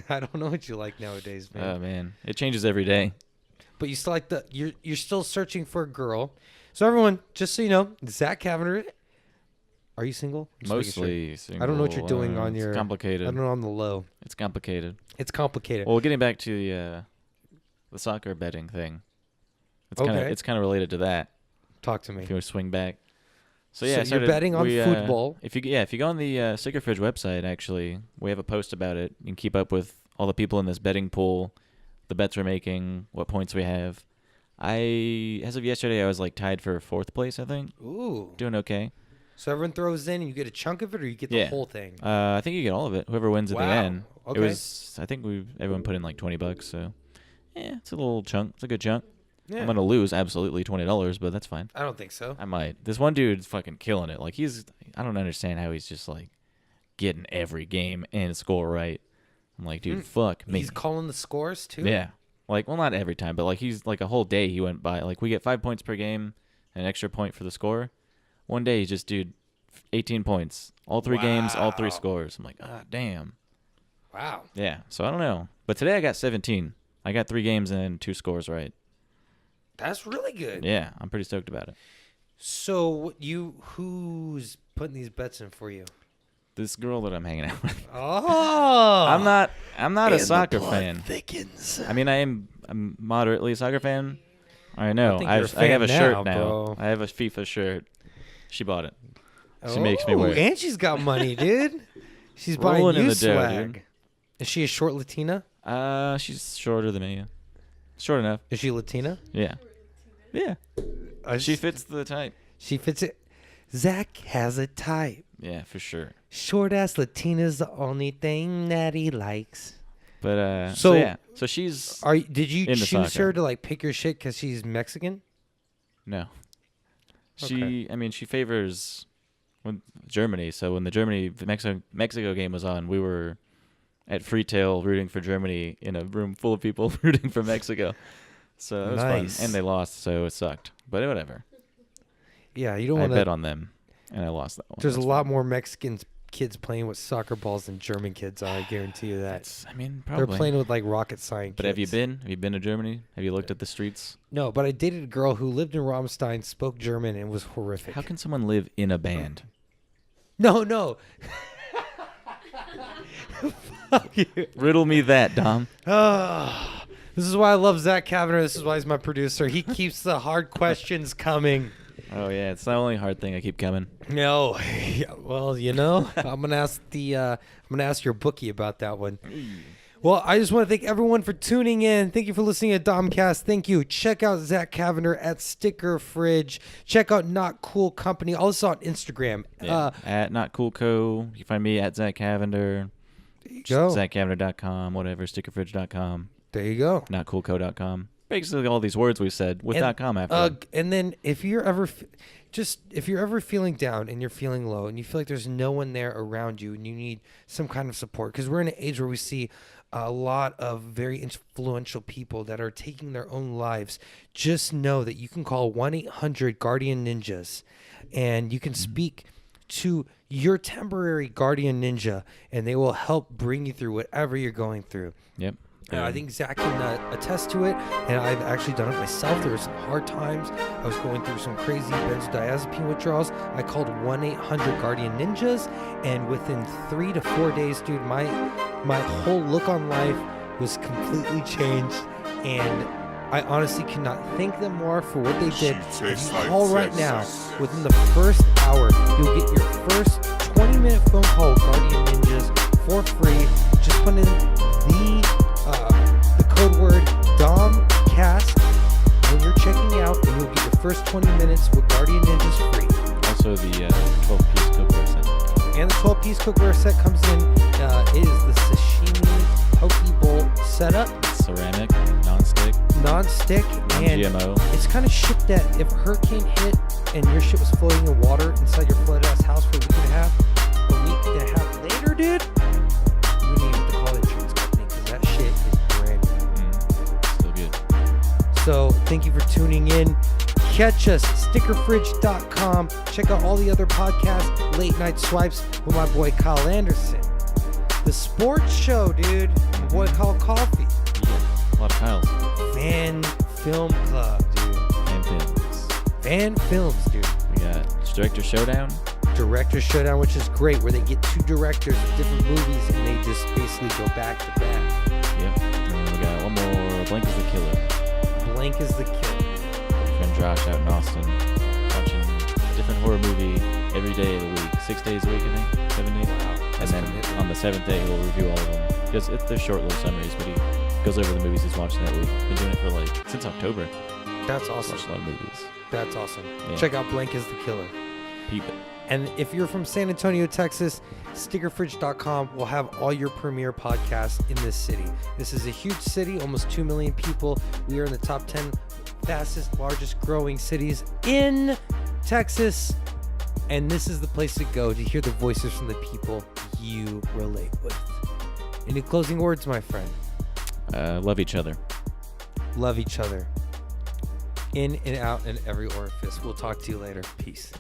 S1: I don't know what you like nowadays, man.
S2: Oh, man. It changes every day.
S1: But you still like you're still searching for a girl. So everyone, just so you know, Zach Cavender, are you single?
S2: Mostly single.
S1: I don't know what you're doing on your...
S2: It's complicated.
S1: I don't know on the low.
S2: It's complicated.
S1: It's complicated.
S2: Well, getting back to the soccer betting thing. It's kind of related to that.
S1: Talk to me.
S2: If you want to swing back. So yeah,
S1: you're betting on football.
S2: If you go on the Sticker Fridge website, actually, we have a post about it. You can keep up with all the people in this betting pool, the bets we're making, what points we have. As of yesterday, I was like tied for 4th place, I think.
S1: Ooh.
S2: Doing okay.
S1: So everyone throws in and you get a chunk of it, or you get the whole thing?
S2: I think you get all of it. Whoever wins at the end.
S1: Okay.
S2: It was. I think everyone put in like $20. So, yeah, it's a little chunk. It's a good chunk. Yeah. I'm gonna lose absolutely $20, but that's fine.
S1: I don't think so.
S2: I might. This one dude's fucking killing it. Like I don't understand how he's just like getting every game and score right. I'm like, dude, fuck me.
S1: He's calling the scores too.
S2: Yeah. Like, well, not every time, but like he's like a whole day he went by. Like we get 5 points per game, an extra point for the score. One day he's just, dude, 18 points, all 3 games, all 3 scores. I'm like, damn.
S1: Wow.
S2: Yeah. So I don't know, but today I got 17. I got 3 games and 2 scores right.
S1: That's really good.
S2: Yeah, I'm pretty stoked about it.
S1: So who's putting these bets in for you?
S2: This girl that I'm hanging out with.
S1: Oh.
S2: I'm not a soccer fan.
S1: Thickens.
S2: I mean, I'm moderately a soccer fan. I know. I have a
S1: now,
S2: shirt now.
S1: bro.
S2: I have a FIFA shirt. She bought it. She makes me wear it.
S1: And she's got money, dude. She's buying
S2: Rolling in
S1: you
S2: the dough,
S1: swag.
S2: dude.
S1: Is she a short Latina?
S2: She's shorter than me. Yeah. Short enough.
S1: Is she Latina?
S2: Yeah. Yeah. She fits the type.
S1: She fits it. Zach has a type.
S2: Yeah, for sure.
S1: Short ass Latina's the only thing that he likes.
S2: But so yeah. So she's.
S1: Did you choose her to like pick your shit because she's Mexican?
S2: No. She favors Germany. So when the Mexico game was on, we were at Freetail rooting for Germany in a room full of people rooting for Mexico. So it was fun, and they lost, so it sucked. But whatever.
S1: Yeah, you don't want to.
S2: I bet on them, and I lost that one.
S1: There's a lot more Mexican kids playing with soccer balls than German kids are. I guarantee you that.
S2: Probably.
S1: They're playing with like rocket science.
S2: But have you been? Have you been to Germany? Have you looked at the streets?
S1: No, but I dated a girl who lived in Rammstein, spoke German, and was horrific.
S2: How can someone live in a band?
S1: No. Fuck you.
S2: Riddle me that, Dom.
S1: This is why I love Zach Cavender. This is why he's my producer. He keeps the hard questions coming.
S2: Oh yeah, it's the only hard thing I keep coming.
S1: No, well, I'm gonna ask your bookie about that one. Well, I just want to thank everyone for tuning in. Thank you for listening to DoMCast. Thank you. Check out Zach Cavender at Sticker Fridge. Check out Not Cool Company. Also on Instagram.
S2: Yeah, at Not Cool Co. You can find me at Zach Cavender.
S1: There you go.
S2: ZachCavender.com, whatever, stickerfridge.com.
S1: There you go.
S2: NotCoolCo.com. basically all these words we said with .com after.
S1: And then if you're ever feeling down and you're feeling low and you feel like there's no one there around you and you need some kind of support, because we're in an age where we see a lot of very influential people that are taking their own lives, just know that you can call 1-800-GUARDIAN NINJAs and you can speak to your temporary guardian ninja and they will help bring you through whatever you're going through.
S2: Yep.
S1: I think Zach can attest to it, and I've actually done it myself. There were some hard times. I was going through some crazy benzodiazepine withdrawals. I called 1-800-GUARDIAN NINJAs, and within 3 to 4 days, dude, my whole look on life was completely changed, and I honestly cannot thank them more for what they did. If you call right now, within the first hour, you'll get your first 20-minute phone call with Guardian Ninjas for free. Just put in the code word DoMCast when you're checking out, and you'll get your first 20 minutes with Guardian Ninjas free.
S2: Also, the 12-piece cookware set.
S1: And the 12-piece cookware set comes in. It is the sashimi poke bowl setup.
S2: Ceramic, non-stick,
S1: and
S2: GMO.
S1: It's kind of shit that if a hurricane hit and your shit was floating in water inside your flooded ass house for a week and a half later, dude, you need to call the insurance company because that shit is brand new.
S2: Still good.
S1: So thank you for tuning in. Catch us, stickerfridge.com. Check out all the other podcasts, Late Night Swipes with my boy Kyle Anderson. The sports show, dude. My boy Kyle Coffee.
S2: Yeah, a lot of Kyles.
S1: Fan Film Club, dude. Fan Films, dude.
S2: We got Director Showdown.
S1: Director Showdown, which is great, where they get two directors of different movies and they just basically go back to back.
S2: Yep. And then we got one more, Blank is the Killer.
S1: Blank is the Killer.
S2: My friend Josh out in Austin watching a different horror movie every day of the week. 6 days a week, I think. 7 days.
S1: Wow.
S2: And then on the 7th day, he'll review all of them. Because they're short little summaries, but he goes over the movies he's watching that week. Been doing it for since October.
S1: That's awesome.
S2: Watched a lot of movies.
S1: That's awesome.
S2: Yeah.
S1: Check out Blank is the Killer.
S2: Peep it.
S1: And if you're from San Antonio, Texas, stickerfridge.com will have all your premier podcasts in this city. This is a huge city, almost 2 million people. We are in the top 10 fastest, largest growing cities in Texas. And this is the place to go to hear the voices from the people you relate with. Any closing words, my friend?
S2: Love each other.
S1: Love each other. In and out in every orifice. We'll talk to you later. Peace.